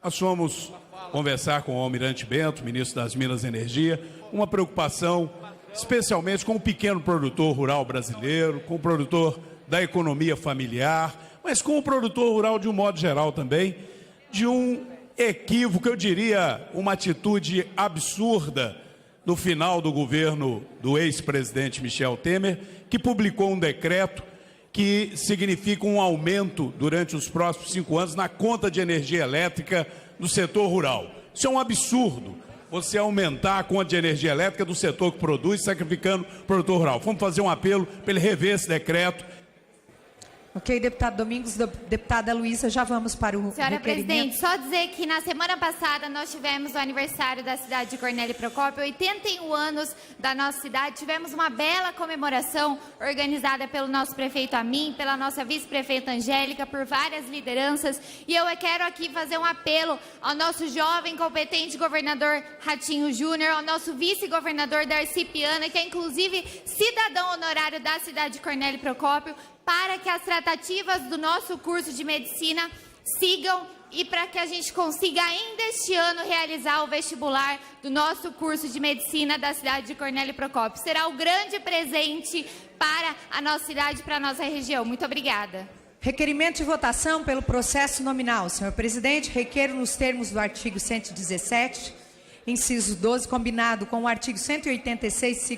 M: Nós fomos conversar com o Almirante Bento, ministro das Minas e Energia, uma preocupação especialmente com o pequeno produtor rural brasileiro, com o produtor da economia familiar, mas com o produtor rural de um modo geral também, de um equívoco, eu diria, uma atitude absurda no final do governo do ex-presidente Michel Temer, que publicou um decreto que significa um aumento durante os próximos 5 anos na conta de energia elétrica do setor rural. Isso é um absurdo, você aumentar a conta de energia elétrica do setor que produz, sacrificando o produtor rural. Vamos fazer um apelo para ele rever esse decreto.
A: Ok, deputado Domingos, deputada Luísa, já vamos para o
P: Senhora
A: requerimento.
P: presidente, só dizer que na semana passada nós tivemos o aniversário da cidade de Cornélio Procópio, 81 anos da nossa cidade. Tivemos uma bela comemoração organizada pelo nosso prefeito Amin, pela nossa vice-prefeita Angélica, por várias lideranças. E eu quero aqui fazer um apelo ao nosso jovem competente governador Ratinho Júnior, ao nosso vice-governador Darcy Piana, que é inclusive cidadão honorário da cidade de Cornélio Procópio, para que as tratativas do nosso curso de medicina sigam e para que a gente consiga ainda este ano realizar o vestibular do nosso curso de medicina da cidade de Cornélio Procópio. Será o grande presente para a nossa cidade e para a nossa região. Muito obrigada.
A: Requerimento de votação pelo processo nominal. Senhor presidente, requeiro nos termos do artigo 117, inciso 12, combinado com o artigo 186,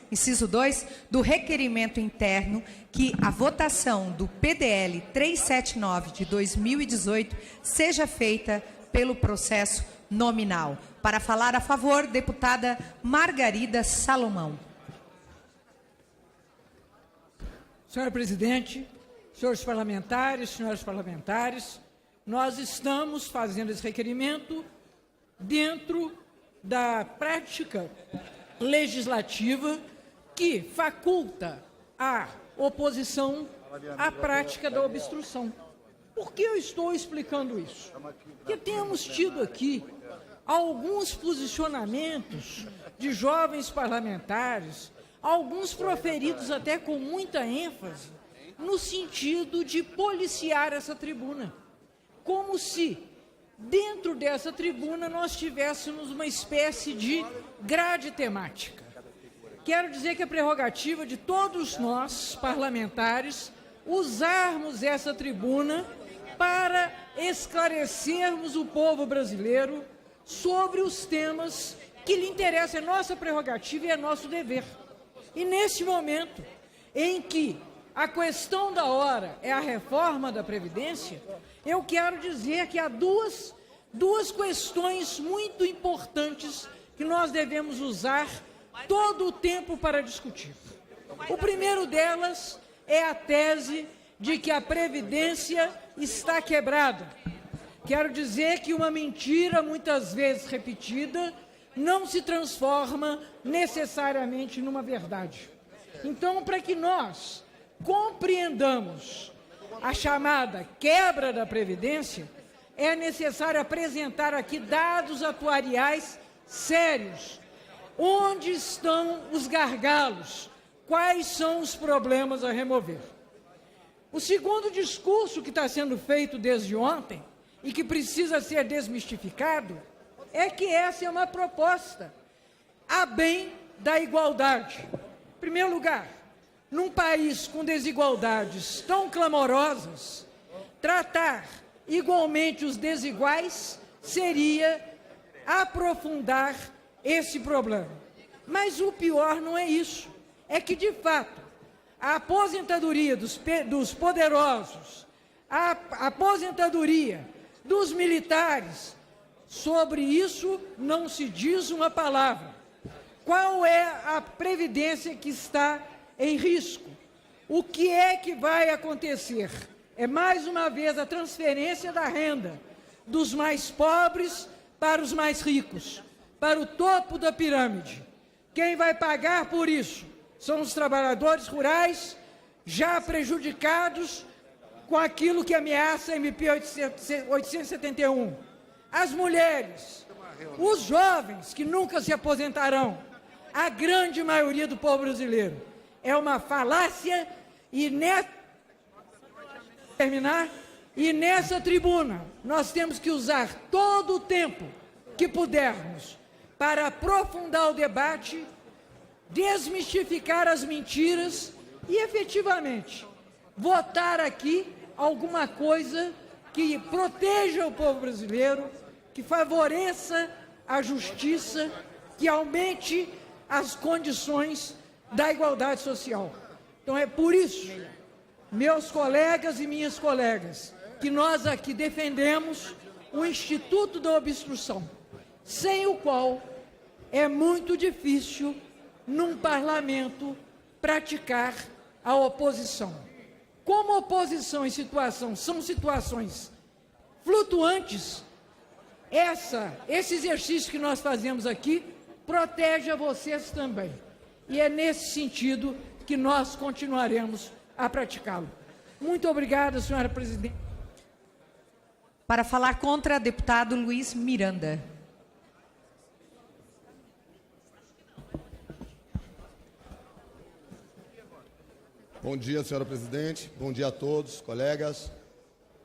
A: inciso 2, do requerimento interno, que a votação do PDL 379 de 2018 seja feita pelo processo nominal. Para falar a favor, deputada Margarida Salomão.
S: Senhor presidente, senhores parlamentares, senhoras parlamentares, nós estamos fazendo esse requerimento dentro da prática legislativa que faculta a oposição à prática da obstrução. Por que eu estou explicando isso? Porque temos tido aqui alguns posicionamentos de jovens parlamentares, alguns proferidos até com muita ênfase, no sentido de policiar essa tribuna, como se dentro dessa tribuna nós tivéssemos uma espécie de grade temática. Quero dizer que a prerrogativa de todos nós, parlamentares, usarmos essa tribuna para esclarecermos o povo brasileiro sobre os temas que lhe interessam. É nossa prerrogativa e é nosso dever. E neste momento em que a questão da hora é a reforma da Previdência, eu quero dizer que há duas questões muito importantes que nós devemos usar todo o tempo para discutir. O primeiro delas é a tese de que a Previdência está quebrada. Quero dizer que uma mentira, muitas vezes repetida, não se transforma necessariamente numa verdade. Então, para que nós compreendamos a chamada quebra da Previdência, é necessário apresentar aqui dados atuariais sérios. Onde estão os gargalos? Quais são os problemas a remover? O segundo discurso que está sendo feito desde ontem e que precisa ser desmistificado é que essa é uma proposta a bem da igualdade. Em primeiro lugar, num país com desigualdades tão clamorosas, tratar igualmente os desiguais seria aprofundar esse problema. Mas o pior não é isso. É que, de fato, a aposentadoria dos poderosos, a aposentadoria dos militares, sobre isso não se diz uma palavra. Qual é a previdência que está em risco? O que é que vai acontecer? É, mais uma vez, a transferência da renda dos mais pobres para os mais ricos, para o topo da pirâmide. Quem vai pagar por isso são os trabalhadores rurais, já prejudicados com aquilo que ameaça a MP 871. As mulheres, os jovens que nunca se aposentarão, a grande maioria do povo brasileiro. É uma falácia e terminar, E nessa tribuna, nós temos que usar todo o tempo que pudermos para aprofundar o debate, desmistificar as mentiras e, efetivamente, votar aqui alguma coisa que proteja o povo brasileiro, que favoreça a justiça, que aumente as condições da igualdade social. Então é por isso, meus colegas e minhas colegas, que nós aqui defendemos o Instituto da Obstrução, sem o qual é muito difícil, num parlamento, praticar a oposição. Como oposição e situação são situações flutuantes, esse exercício que nós fazemos aqui protege a vocês também. E é nesse sentido que nós continuaremos a praticá-lo. Muito obrigada, senhora presidente.
A: Para falar contra, deputado Luiz Miranda.
F: Bom dia, senhora presidente. Bom dia a todos, colegas.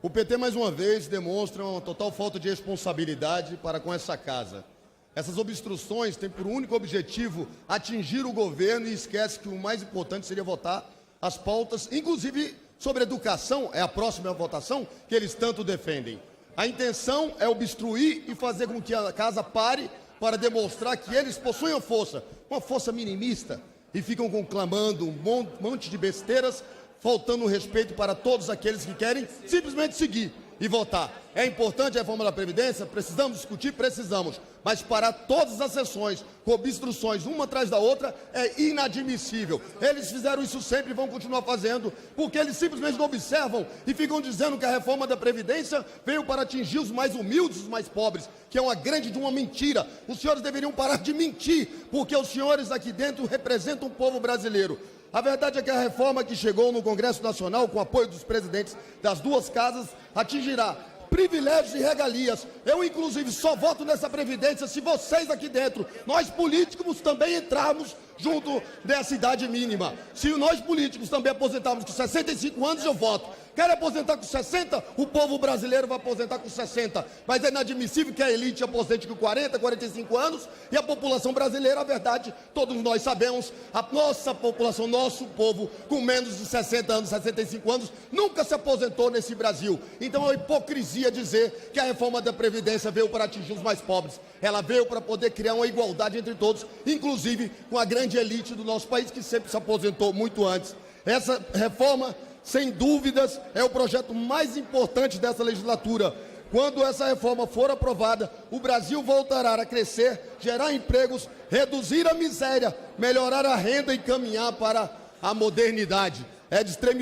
F: O PT, mais uma vez, demonstra uma total falta de responsabilidade para com essa casa. Essas obstruções têm por único objetivo atingir o governo e esquece que o mais importante seria votar as pautas, inclusive sobre educação, é a próxima votação que eles tanto defendem. A intenção é obstruir e fazer com que a casa pare para demonstrar que eles possuem a força, uma força minimista, e ficam conclamando um monte de besteiras, faltando respeito para todos aqueles que querem simplesmente seguir e votar. É importante a reforma da Previdência? Precisamos discutir? Precisamos. Mas parar todas as sessões com obstruções uma atrás da outra é inadmissível. Eles fizeram isso sempre e vão continuar fazendo, porque eles simplesmente não observam e ficam dizendo que a reforma da Previdência veio para atingir os mais humildes, os mais pobres, que é uma grande de uma mentira. Os senhores deveriam parar de mentir, porque os senhores aqui dentro representam o povo brasileiro. A verdade é que a reforma que chegou no Congresso Nacional, com o apoio dos presidentes das duas casas, atingirá privilégios e regalias. Eu, inclusive, só voto nessa Previdência se vocês aqui dentro, nós políticos, também entrarmos junto dessa idade mínima. Se nós políticos também aposentarmos com 65 anos, eu voto. Quer aposentar com 60? O povo brasileiro vai aposentar com 60. Mas é inadmissível que a elite aposente com 40, 45 anos e a população brasileira, a verdade, todos nós sabemos, a nossa população, nosso povo, com menos de 60 anos, 65 anos, nunca se aposentou nesse Brasil. Então é uma hipocrisia dizer que a reforma da Previdência veio para atingir os mais pobres. Ela veio para poder criar uma igualdade entre todos, inclusive com a grande elite do nosso país, que sempre se aposentou muito antes. Essa reforma, sem dúvidas, é o projeto mais importante dessa legislatura. Quando essa reforma for aprovada, o Brasil voltará a crescer, gerar empregos, reduzir a miséria, melhorar a renda e caminhar para a modernidade. É de extrema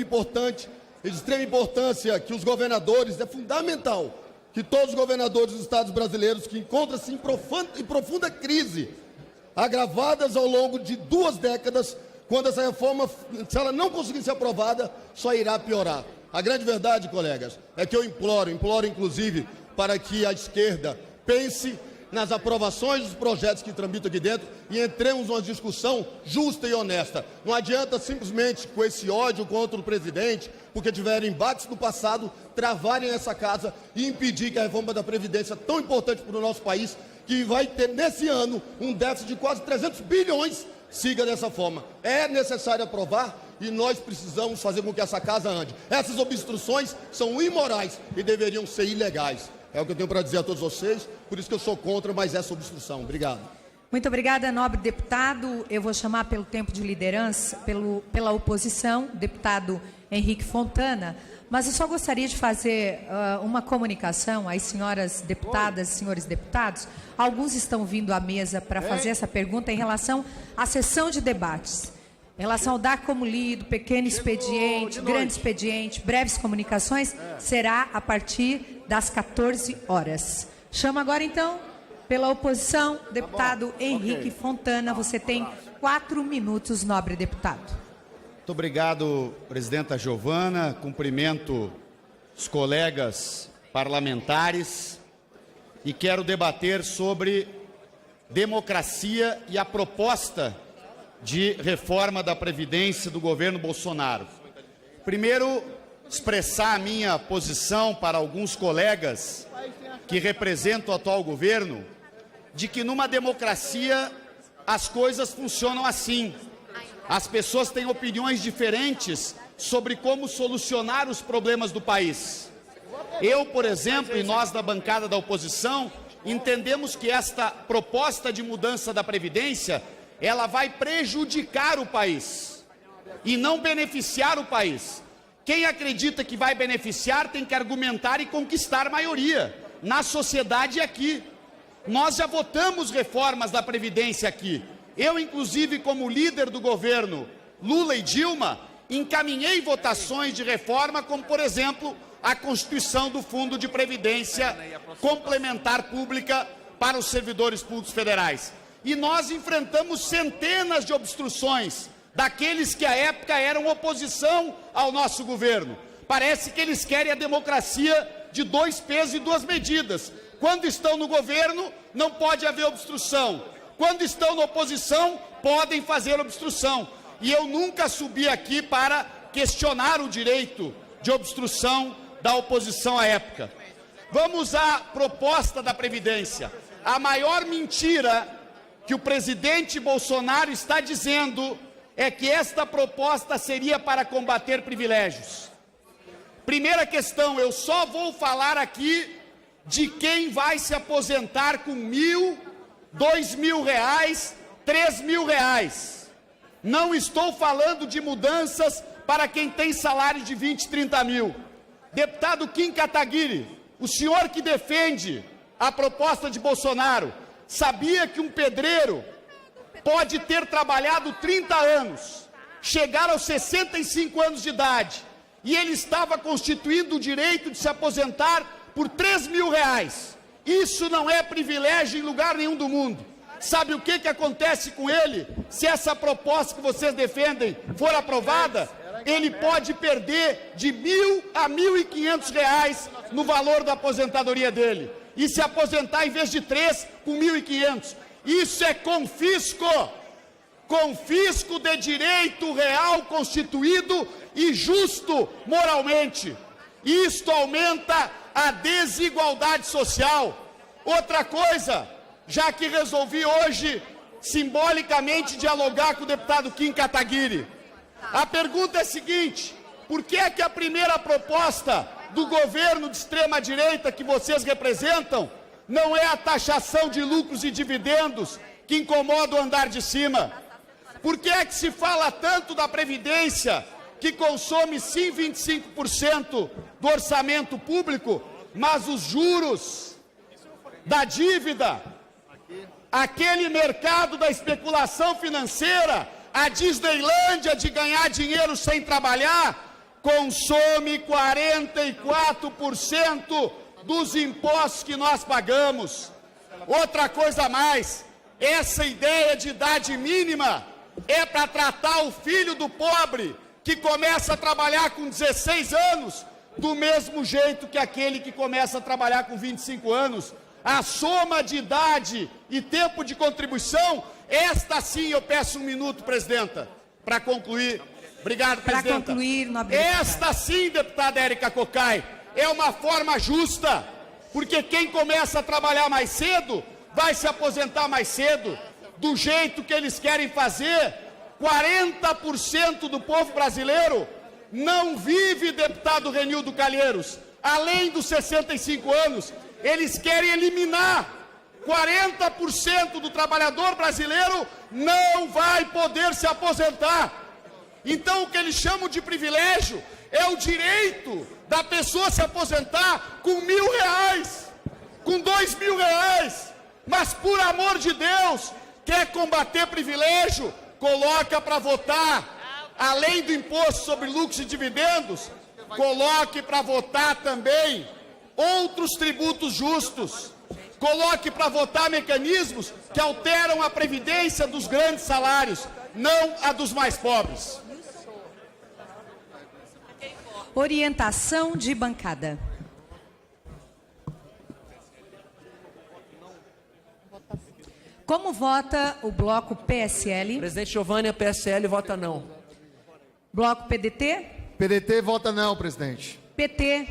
F: importância que os governadores, é fundamental que todos os governadores dos estados brasileiros que encontram-se em profunda crise, agravadas ao longo de 2 décadas, quando essa reforma, se ela não conseguir ser aprovada, só irá piorar. A grande verdade, colegas, é que eu imploro inclusive, para que a esquerda pense nas aprovações dos projetos que tramitam aqui dentro e entremos numa discussão justa e honesta. Não adianta simplesmente, com esse ódio contra o presidente, porque tiveram embates no passado, travarem essa casa e impedir que a reforma da Previdência, tão importante para o nosso país, que vai ter nesse ano um déficit de quase 300 bilhões, siga dessa forma. É necessário aprovar e nós precisamos fazer com que essa casa ande. Essas obstruções são imorais e deveriam ser ilegais. É o que eu tenho para dizer a todos vocês, por isso que eu sou contra mais essa obstrução. Obrigado.
A: Muito obrigada, nobre deputado. Eu vou chamar pelo tempo de liderança, pela oposição, deputado Henrique Fontana, mas eu só gostaria de fazer uma comunicação às senhoras deputadas e senhores deputados. Alguns estão vindo à mesa para fazer essa pergunta em relação à sessão de debates. Em relação ao dar como lido, pequeno expediente, grande expediente, breves comunicações, será a partir das 14 horas. Chamo agora, então, pela oposição, deputado Henrique Fontana. Você tem 4 minutos, nobre deputado.
O: Muito obrigado, presidenta Giovana. Cumprimento os colegas parlamentares e quero debater sobre democracia e a proposta de reforma da Previdência do governo Bolsonaro. Primeiro, expressar a minha posição para alguns colegas que representam o atual governo, de que numa democracia as coisas funcionam assim. As pessoas têm opiniões diferentes sobre como solucionar os problemas do país. Eu, por exemplo, e nós da bancada da oposição, entendemos que esta proposta de mudança da Previdência, ela vai prejudicar o país e não beneficiar o país. Quem acredita que vai beneficiar tem que argumentar e conquistar maioria na sociedade e aqui. Nós já votamos reformas da Previdência aqui. Eu, inclusive, como líder do governo Lula e Dilma, encaminhei votações de reforma, como, por exemplo, a constituição do Fundo de Previdência Complementar Pública para os servidores públicos federais. E nós enfrentamos centenas de obstruções daqueles que à época eram oposição ao nosso governo. Parece que eles querem a democracia de 2 pesos e 2 medidas. Quando estão no governo, não pode haver obstrução. Quando estão na oposição, podem fazer obstrução. E eu nunca subi aqui para questionar o direito de obstrução da oposição à época. Vamos à proposta da Previdência. A maior mentira que o presidente Bolsonaro está dizendo é que esta proposta seria para combater privilégios. Primeira questão, eu só vou falar aqui de quem vai se aposentar com R$1.000, R$2.000, R$3.000. Não estou falando de mudanças para quem tem salário de 20, 30 mil. Deputado Kim Kataguiri, o senhor que defende a proposta de Bolsonaro, sabia que um pedreiro pode ter trabalhado 30 anos, chegar aos 65 anos de idade, e ele estava constituindo o direito de se aposentar por R$3.000. Isso não é privilégio em lugar nenhum do mundo. Sabe o que acontece com ele se essa proposta que vocês defendem for aprovada? Ele pode perder de R$1.000 a R$1.500 no valor da aposentadoria dele. E se aposentar em vez de 3, com R$1.500. Isso é confisco. Confisco de direito real constituído e justo moralmente. Isto aumenta a desigualdade social. Outra coisa, já que resolvi hoje, simbolicamente, dialogar com o deputado Kim Kataguiri. A pergunta é a seguinte: por que é que a primeira proposta do governo de extrema-direita que vocês representam não é a taxação de lucros e dividendos que incomoda o andar de cima? Por que é que se fala tanto da Previdência, que consome sim 25% do orçamento público, mas os juros da dívida, aquele mercado da especulação financeira, a Disneylândia de ganhar dinheiro sem trabalhar, consome 44% dos impostos que nós pagamos. Outra coisa a mais, essa ideia de idade mínima é para tratar o filho do pobre que começa a trabalhar com 16 anos do mesmo jeito que aquele que começa a trabalhar com 25 anos. A soma de idade e tempo de contribuição, esta sim, eu peço 1 minuto, presidenta, para concluir. Obrigado, presidenta.
A: Para concluir, nobre
O: esta sim, deputada Érica Cocai, é uma forma justa, porque quem começa a trabalhar mais cedo vai se aposentar mais cedo. Do jeito que eles querem fazer, 40% do povo brasileiro não vive, deputado Renildo Calheiros, além dos 65 anos. Eles querem eliminar 40% do trabalhador brasileiro, não vai poder se aposentar. Então, o que eles chamam de privilégio é o direito da pessoa se aposentar com R$1.000, com R$2.000. Mas, por amor de Deus, quer combater privilégio? Coloca para votar, além do imposto sobre lucros e dividendos, coloque para votar também outros tributos justos. Coloque para votar mecanismos que alteram a previdência dos grandes salários, não a dos mais pobres.
A: Orientação de bancada. Como vota o bloco PSL?
J: Presidente Giovânia, PSL vota não.
A: Bloco PDT?
F: PDT vota não, presidente.
A: PT.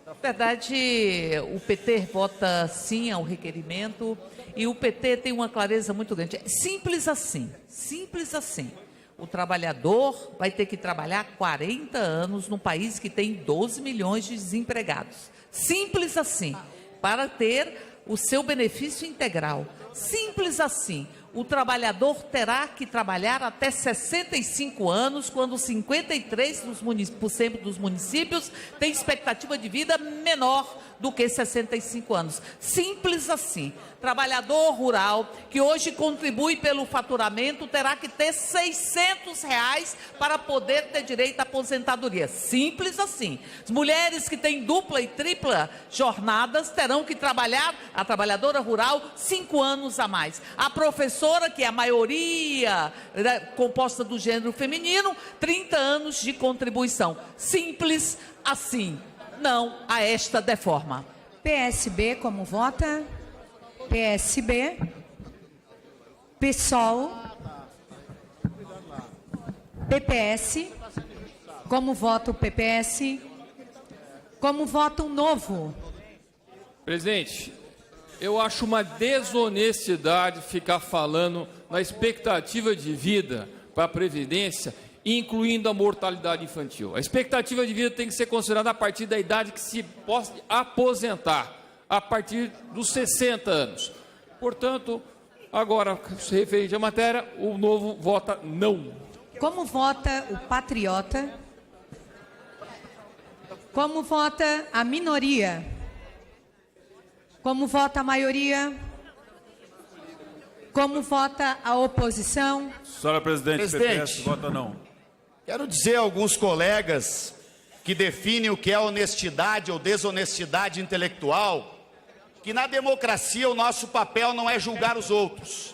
B: Na verdade, o PT vota sim ao requerimento e o PT tem uma clareza muito grande. É simples assim, simples assim. O trabalhador vai ter que trabalhar 40 anos num país que tem 12 milhões de desempregados. Simples assim, para ter o seu benefício integral. Simples assim. O trabalhador terá que trabalhar até 65 anos, quando 53% dos municípios têm expectativa de vida menor do que 65 anos. Simples assim. Trabalhador rural, que hoje contribui pelo faturamento, terá que ter R$600 para poder ter direito à aposentadoria. Simples assim. As mulheres que têm dupla e tripla jornadas terão que trabalhar, a trabalhadora rural, 5 anos a mais. A professora, que é a maioria composta do gênero feminino, 30 anos de contribuição. Simples assim. Não a esta deforma.
A: PSB, como vota? PSB. PSOL. PPS. Como vota o PPS? Como vota o Novo?
J: Presidente, eu acho uma desonestidade ficar falando na expectativa de vida para a Previdência, incluindo a mortalidade infantil. A expectativa de vida tem que ser considerada a partir da idade que se possa aposentar, a partir dos 60 anos. Portanto, agora, se referente à matéria, o Novo vota não.
A: Como vota o Patriota? Como vota a minoria? Como vota a maioria? Como vota a oposição?
L: Senhora presidente, PPS vota não.
O: Quero dizer a alguns colegas que definem o que é honestidade ou desonestidade intelectual, que na democracia o nosso papel não é julgar os outros.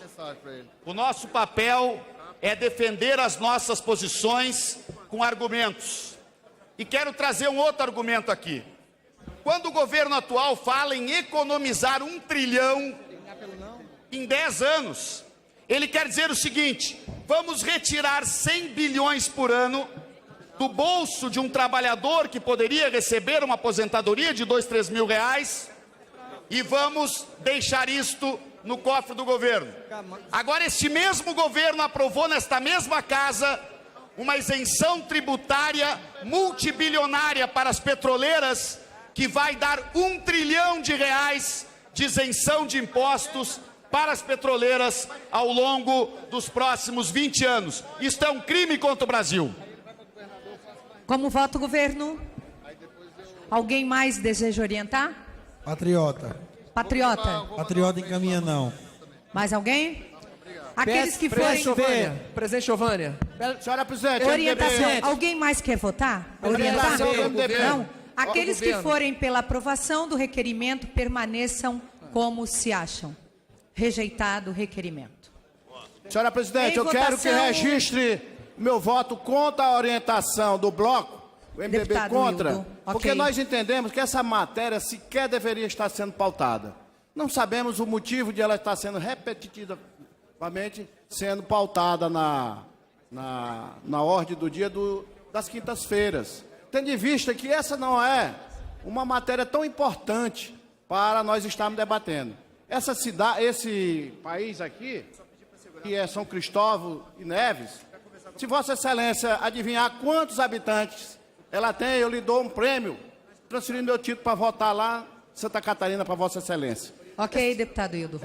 O: O nosso papel é defender as nossas posições com argumentos. E quero trazer um outro argumento aqui. Quando o governo atual fala em economizar 1 trilhão em 10 anos, ele quer dizer o seguinte: vamos retirar 100 bilhões por ano do bolso de um trabalhador que poderia receber uma aposentadoria de 2, 3 mil reais e vamos deixar isto no cofre do governo. Agora, este mesmo governo aprovou nesta mesma casa uma isenção tributária multibilionária para as petroleiras, que vai dar 1 trilhão de reais de isenção de impostos para as petroleiras ao longo dos próximos 20 anos. Isto é um crime contra o Brasil.
A: Como vota o governo? Alguém mais deseja orientar?
T: Patriota.
A: Patriota.
T: Patriota encaminha não.
A: Mais alguém? Aqueles que forem...
U: Presidente Giovânia.
T: Senhora presidente,
A: orientação. Alguém mais quer votar? Orientar? Não. Aqueles que forem pela aprovação do requerimento permaneçam como se acham. Rejeitado o requerimento.
T: Senhora presidente, eu quero que registre meu voto contra a orientação do bloco, o MDB
A: Deputado
T: contra,
A: Hildo,
T: porque
A: ok.
T: nós entendemos que essa matéria sequer deveria estar sendo pautada. Não sabemos o motivo de ela estar sendo repetitivamente sendo pautada na ordem do dia das quintas-feiras. Tendo em vista que essa não é uma matéria tão importante para nós estarmos debatendo. Essa cidade, esse país aqui, que é São Cristóvão e Neves, se Vossa Excelência adivinhar quantos habitantes ela tem, eu lhe dou um prêmio, transferindo meu título para votar lá em Santa Catarina para Vossa Excelência.
A: Ok, deputado Hildo.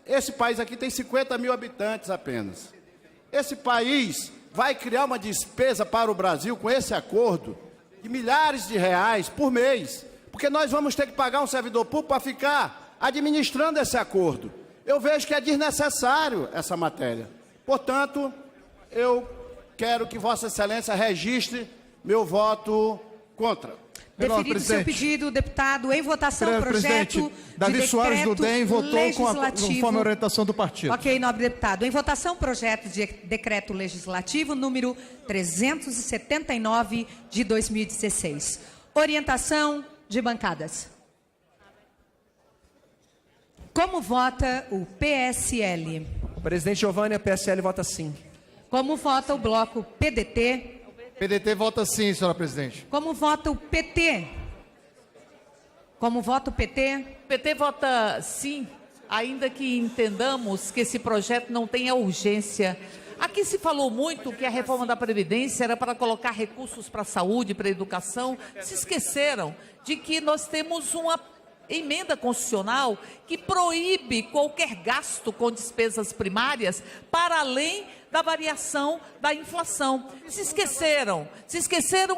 T: Esse país aqui tem 50 mil habitantes apenas. Esse país vai criar uma despesa para o Brasil com esse acordo de milhares de reais por mês, porque nós vamos ter que pagar um servidor público para ficar administrando esse acordo. Eu vejo que é desnecessário essa matéria. Portanto, eu quero que Vossa Excelência registre meu voto contra.
A: Deferido o seu pedido, deputado, em votação o projeto
T: Davi Soares do DEM votou
A: conforme
T: a orientação do partido.
A: Ok, nobre deputado. Em votação o projeto de decreto legislativo número 379 de 2016. Orientação de bancadas. Como vota o PSL?
U: Presidente Giovânia, PSL vota sim.
A: Como vota o bloco PDT?
T: PDT vota sim, senhora presidente.
A: Como vota o PT? Como vota o PT?
B: O PT vota sim, ainda que entendamos que esse projeto não tenha urgência. Aqui se falou muito que a reforma da Previdência era para colocar recursos para a saúde, para a educação. Se esqueceram de que nós temos uma emenda constitucional que proíbe qualquer gasto com despesas primárias para além da variação da inflação. Se esqueceram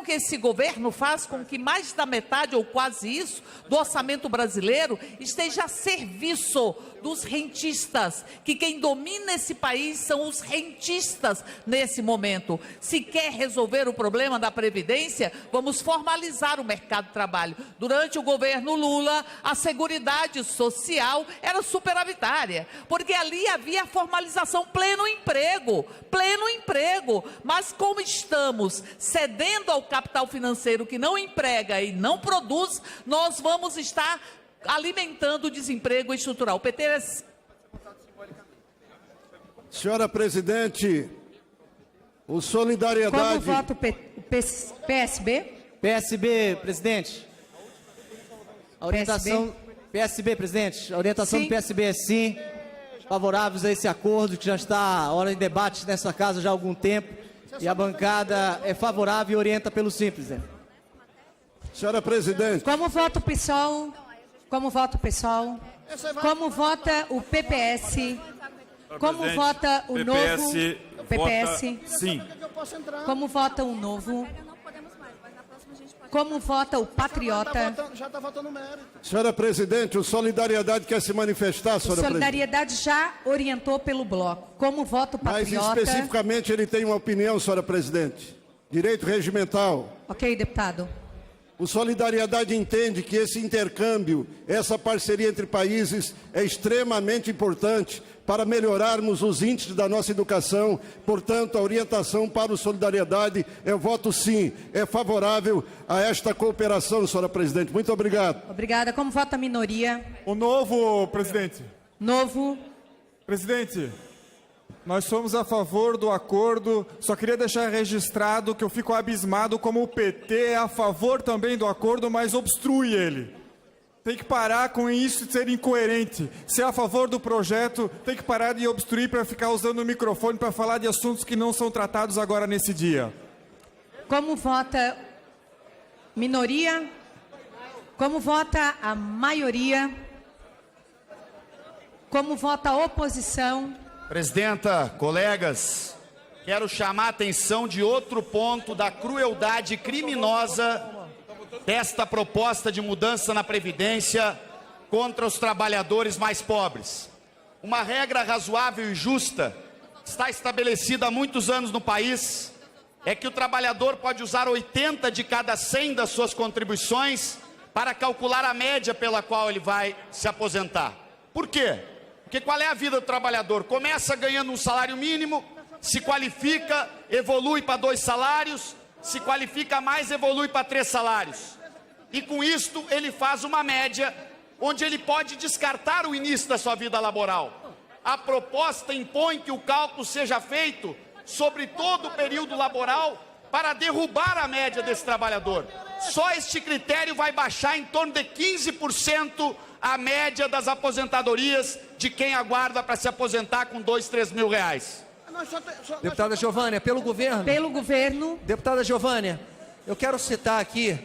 B: que esse governo faz com que mais da metade ou quase isso do orçamento brasileiro esteja a serviço dos rentistas, que quem domina esse país são os rentistas nesse momento. Se quer resolver o problema da Previdência, vamos formalizar o mercado de trabalho. Durante o governo Lula, a Seguridade Social era superavitária, porque ali havia a formalização pleno emprego, mas como estamos cedendo ao capital financeiro que não emprega e não produz, nós vamos estar alimentando o desemprego estrutural. O PT é...
T: Senhora presidente, o Solidariedade...
A: Como vota o PSB?
D: PSB, presidente. A orientação... PSB, presidente. A orientação do PSB é sim. Favoráveis a esse acordo que já está hora de debate nessa casa já há algum tempo. E a bancada é favorável e orienta pelo sim, presidente.
T: Senhora presidente.
A: Como vota o PSOL? Como vota o PSOL? Como vota o PPS? Como vota o novo? PPS.
L: Sim.
A: Como vota o novo? Como vota o Patriota?
T: Já está votando mérito. Senhora presidente, o Solidariedade quer se manifestar, senhora presidente.
A: Solidariedade já orientou pelo bloco. Como vota o Patriota?
T: Mas especificamente ele tem uma opinião, senhora presidente. Direito regimental.
A: Ok, deputado.
T: O Solidariedade entende que esse intercâmbio, essa parceria entre países é extremamente importante para melhorarmos os índices da nossa educação. Portanto, a orientação para o Solidariedade é voto sim, é favorável a esta cooperação, senhora presidente. Muito obrigado.
A: Obrigada. Como vota a minoria?
E: O novo, presidente.
A: Novo.
E: Presidente, nós somos a favor do acordo, só queria deixar registrado que eu fico abismado como o PT é a favor também do acordo, mas obstrui ele. Tem que parar com isso de ser incoerente. Se é a favor do projeto, tem que parar de obstruir para ficar usando o microfone para falar de assuntos que não são tratados agora nesse dia.
A: Como vota minoria? Como vota a maioria? Como vota a oposição?
O: Presidenta, colegas, quero chamar a atenção de outro ponto da crueldade criminosa desta proposta de mudança na Previdência contra os trabalhadores mais pobres. Uma regra razoável e justa está estabelecida há muitos anos no país, é que o trabalhador pode usar 80 de cada 100 das suas contribuições para calcular a média pela qual ele vai se aposentar. Por quê? Porque qual é a vida do trabalhador? Começa ganhando um salário mínimo, se qualifica, evolui para 2 salários, se qualifica mais, evolui para 3 salários. E com isto ele faz uma média onde ele pode descartar o início da sua vida laboral. A proposta impõe que o cálculo seja feito sobre todo o período laboral para derrubar a média desse trabalhador. Só este critério vai baixar em torno de 15% a média das aposentadorias de quem aguarda para se aposentar com 2, 3 mil reais.
D: Deputada Giovânia, pelo governo.
A: Pelo governo.
D: Deputada Giovânia, eu quero citar aqui,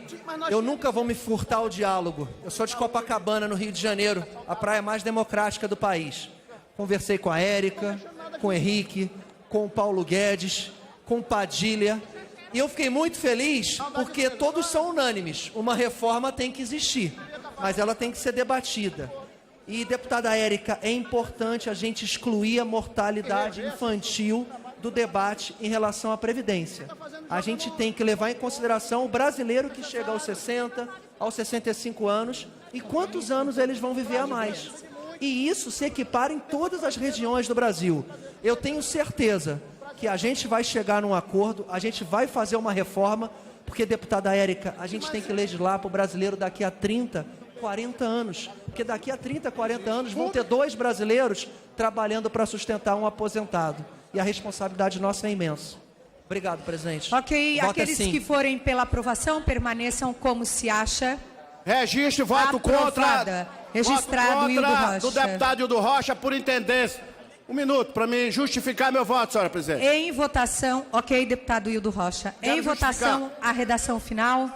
D: eu nunca vou me furtar o diálogo. Eu sou de Copacabana, no Rio de Janeiro, a praia mais democrática do país. Conversei com a Érica, com o Henrique, com o Paulo Guedes, com o Padilha. E eu fiquei muito feliz porque todos são unânimes. Uma reforma tem que existir, mas ela tem que ser debatida. E, deputada Érica, é importante a gente excluir a mortalidade infantil do debate em relação à Previdência. A gente tem que levar em consideração o brasileiro que chega aos 60, aos 65 anos e quantos anos eles vão viver a mais. E isso se equipara em todas as regiões do Brasil. Eu tenho certeza que a gente vai chegar num acordo, a gente vai fazer uma reforma, porque, deputada Érica, a gente tem que legislar para o brasileiro daqui a 30, 40 anos. Porque daqui a 30, 40 anos vão ter 2 brasileiros trabalhando para sustentar um aposentado. E a responsabilidade nossa é imensa. Obrigado, presidente.
A: Ok,
D: Voto
A: aqueles
D: sim.
A: que forem pela aprovação permaneçam como se acha.
T: Registro voto
A: Aprovada.
T: contra.
A: Registrado,
T: voto
A: Hildo
T: contra
A: Rocha.
T: do deputado Hildo Rocha por entendência. Um minuto para mim justificar meu voto, senhora presidente.
A: Em votação, ok, deputado Hildo Rocha.
T: Quero
A: Em votação, a redação final.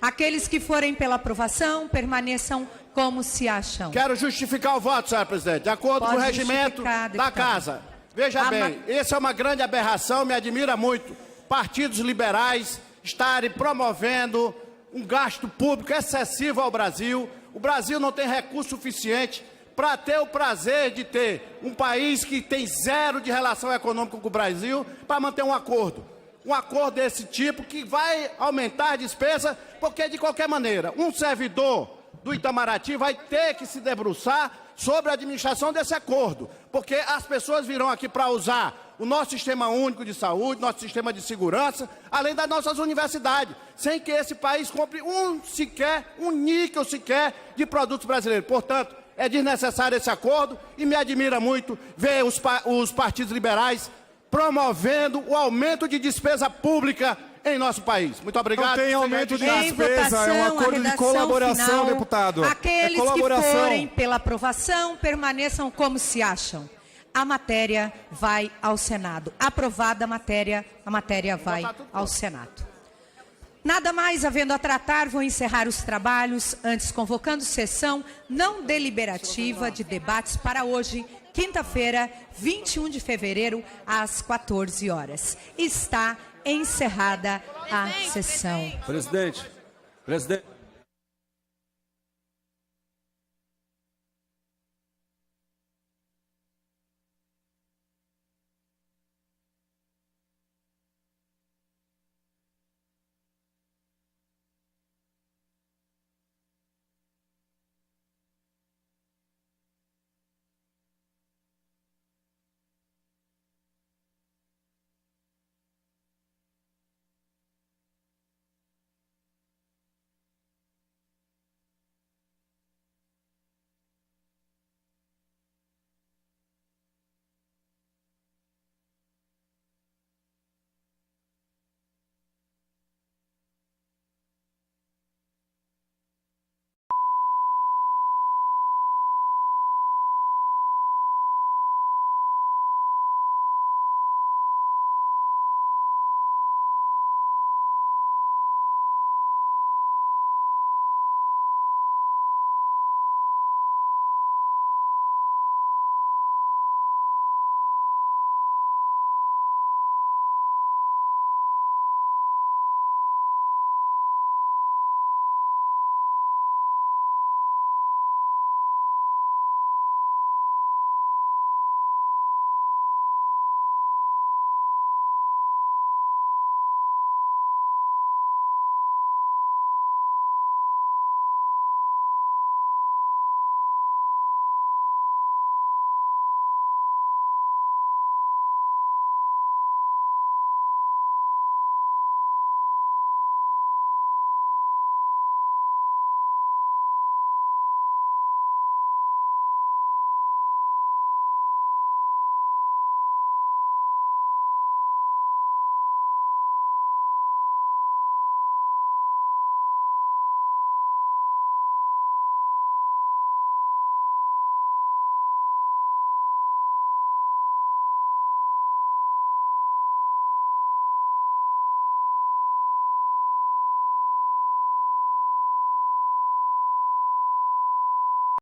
A: Aqueles que forem pela aprovação permaneçam como se acham.
T: Quero justificar o voto, senhora presidente, de acordo com o
A: Pode
T: regimento
A: justificar,
T: da
A: deputado.
T: Casa. Veja bem, essa é uma grande aberração, me admira muito. Partidos liberais estarem promovendo um gasto público excessivo ao Brasil. O Brasil não tem recurso suficiente para ter o prazer de ter um país que tem zero de relação econômica com o Brasil para manter um acordo. Um acordo desse tipo que vai aumentar a despesa, porque de qualquer maneira, um servidor do Itamaraty vai ter que se debruçar sobre a administração desse acordo, porque as pessoas virão aqui para usar o nosso sistema único de saúde, nosso sistema de segurança, além das nossas universidades, sem que esse país compre um níquel sequer de produtos brasileiros. Portanto, é desnecessário esse acordo e me admira muito ver os partidos liberais promovendo o aumento de despesa pública em nosso país. Muito obrigado.
E: Não tem aumento de
A: Em
E: despesa, é um
A: votação,
E: acordo
A: a
E: de
A: redação
E: colaboração,
A: final.
E: deputado.
A: Aqueles
E: É colaboração.
A: que forem pela aprovação permaneçam como se acham. A matéria vai ao Senado. Aprovada a matéria vai ao Senado. Nada mais havendo a tratar, vou encerrar os trabalhos, antes convocando sessão não deliberativa de debates para hoje, quinta-feira, 21 de fevereiro, às 14 horas. Está encerrada a sessão.
L: Presidente.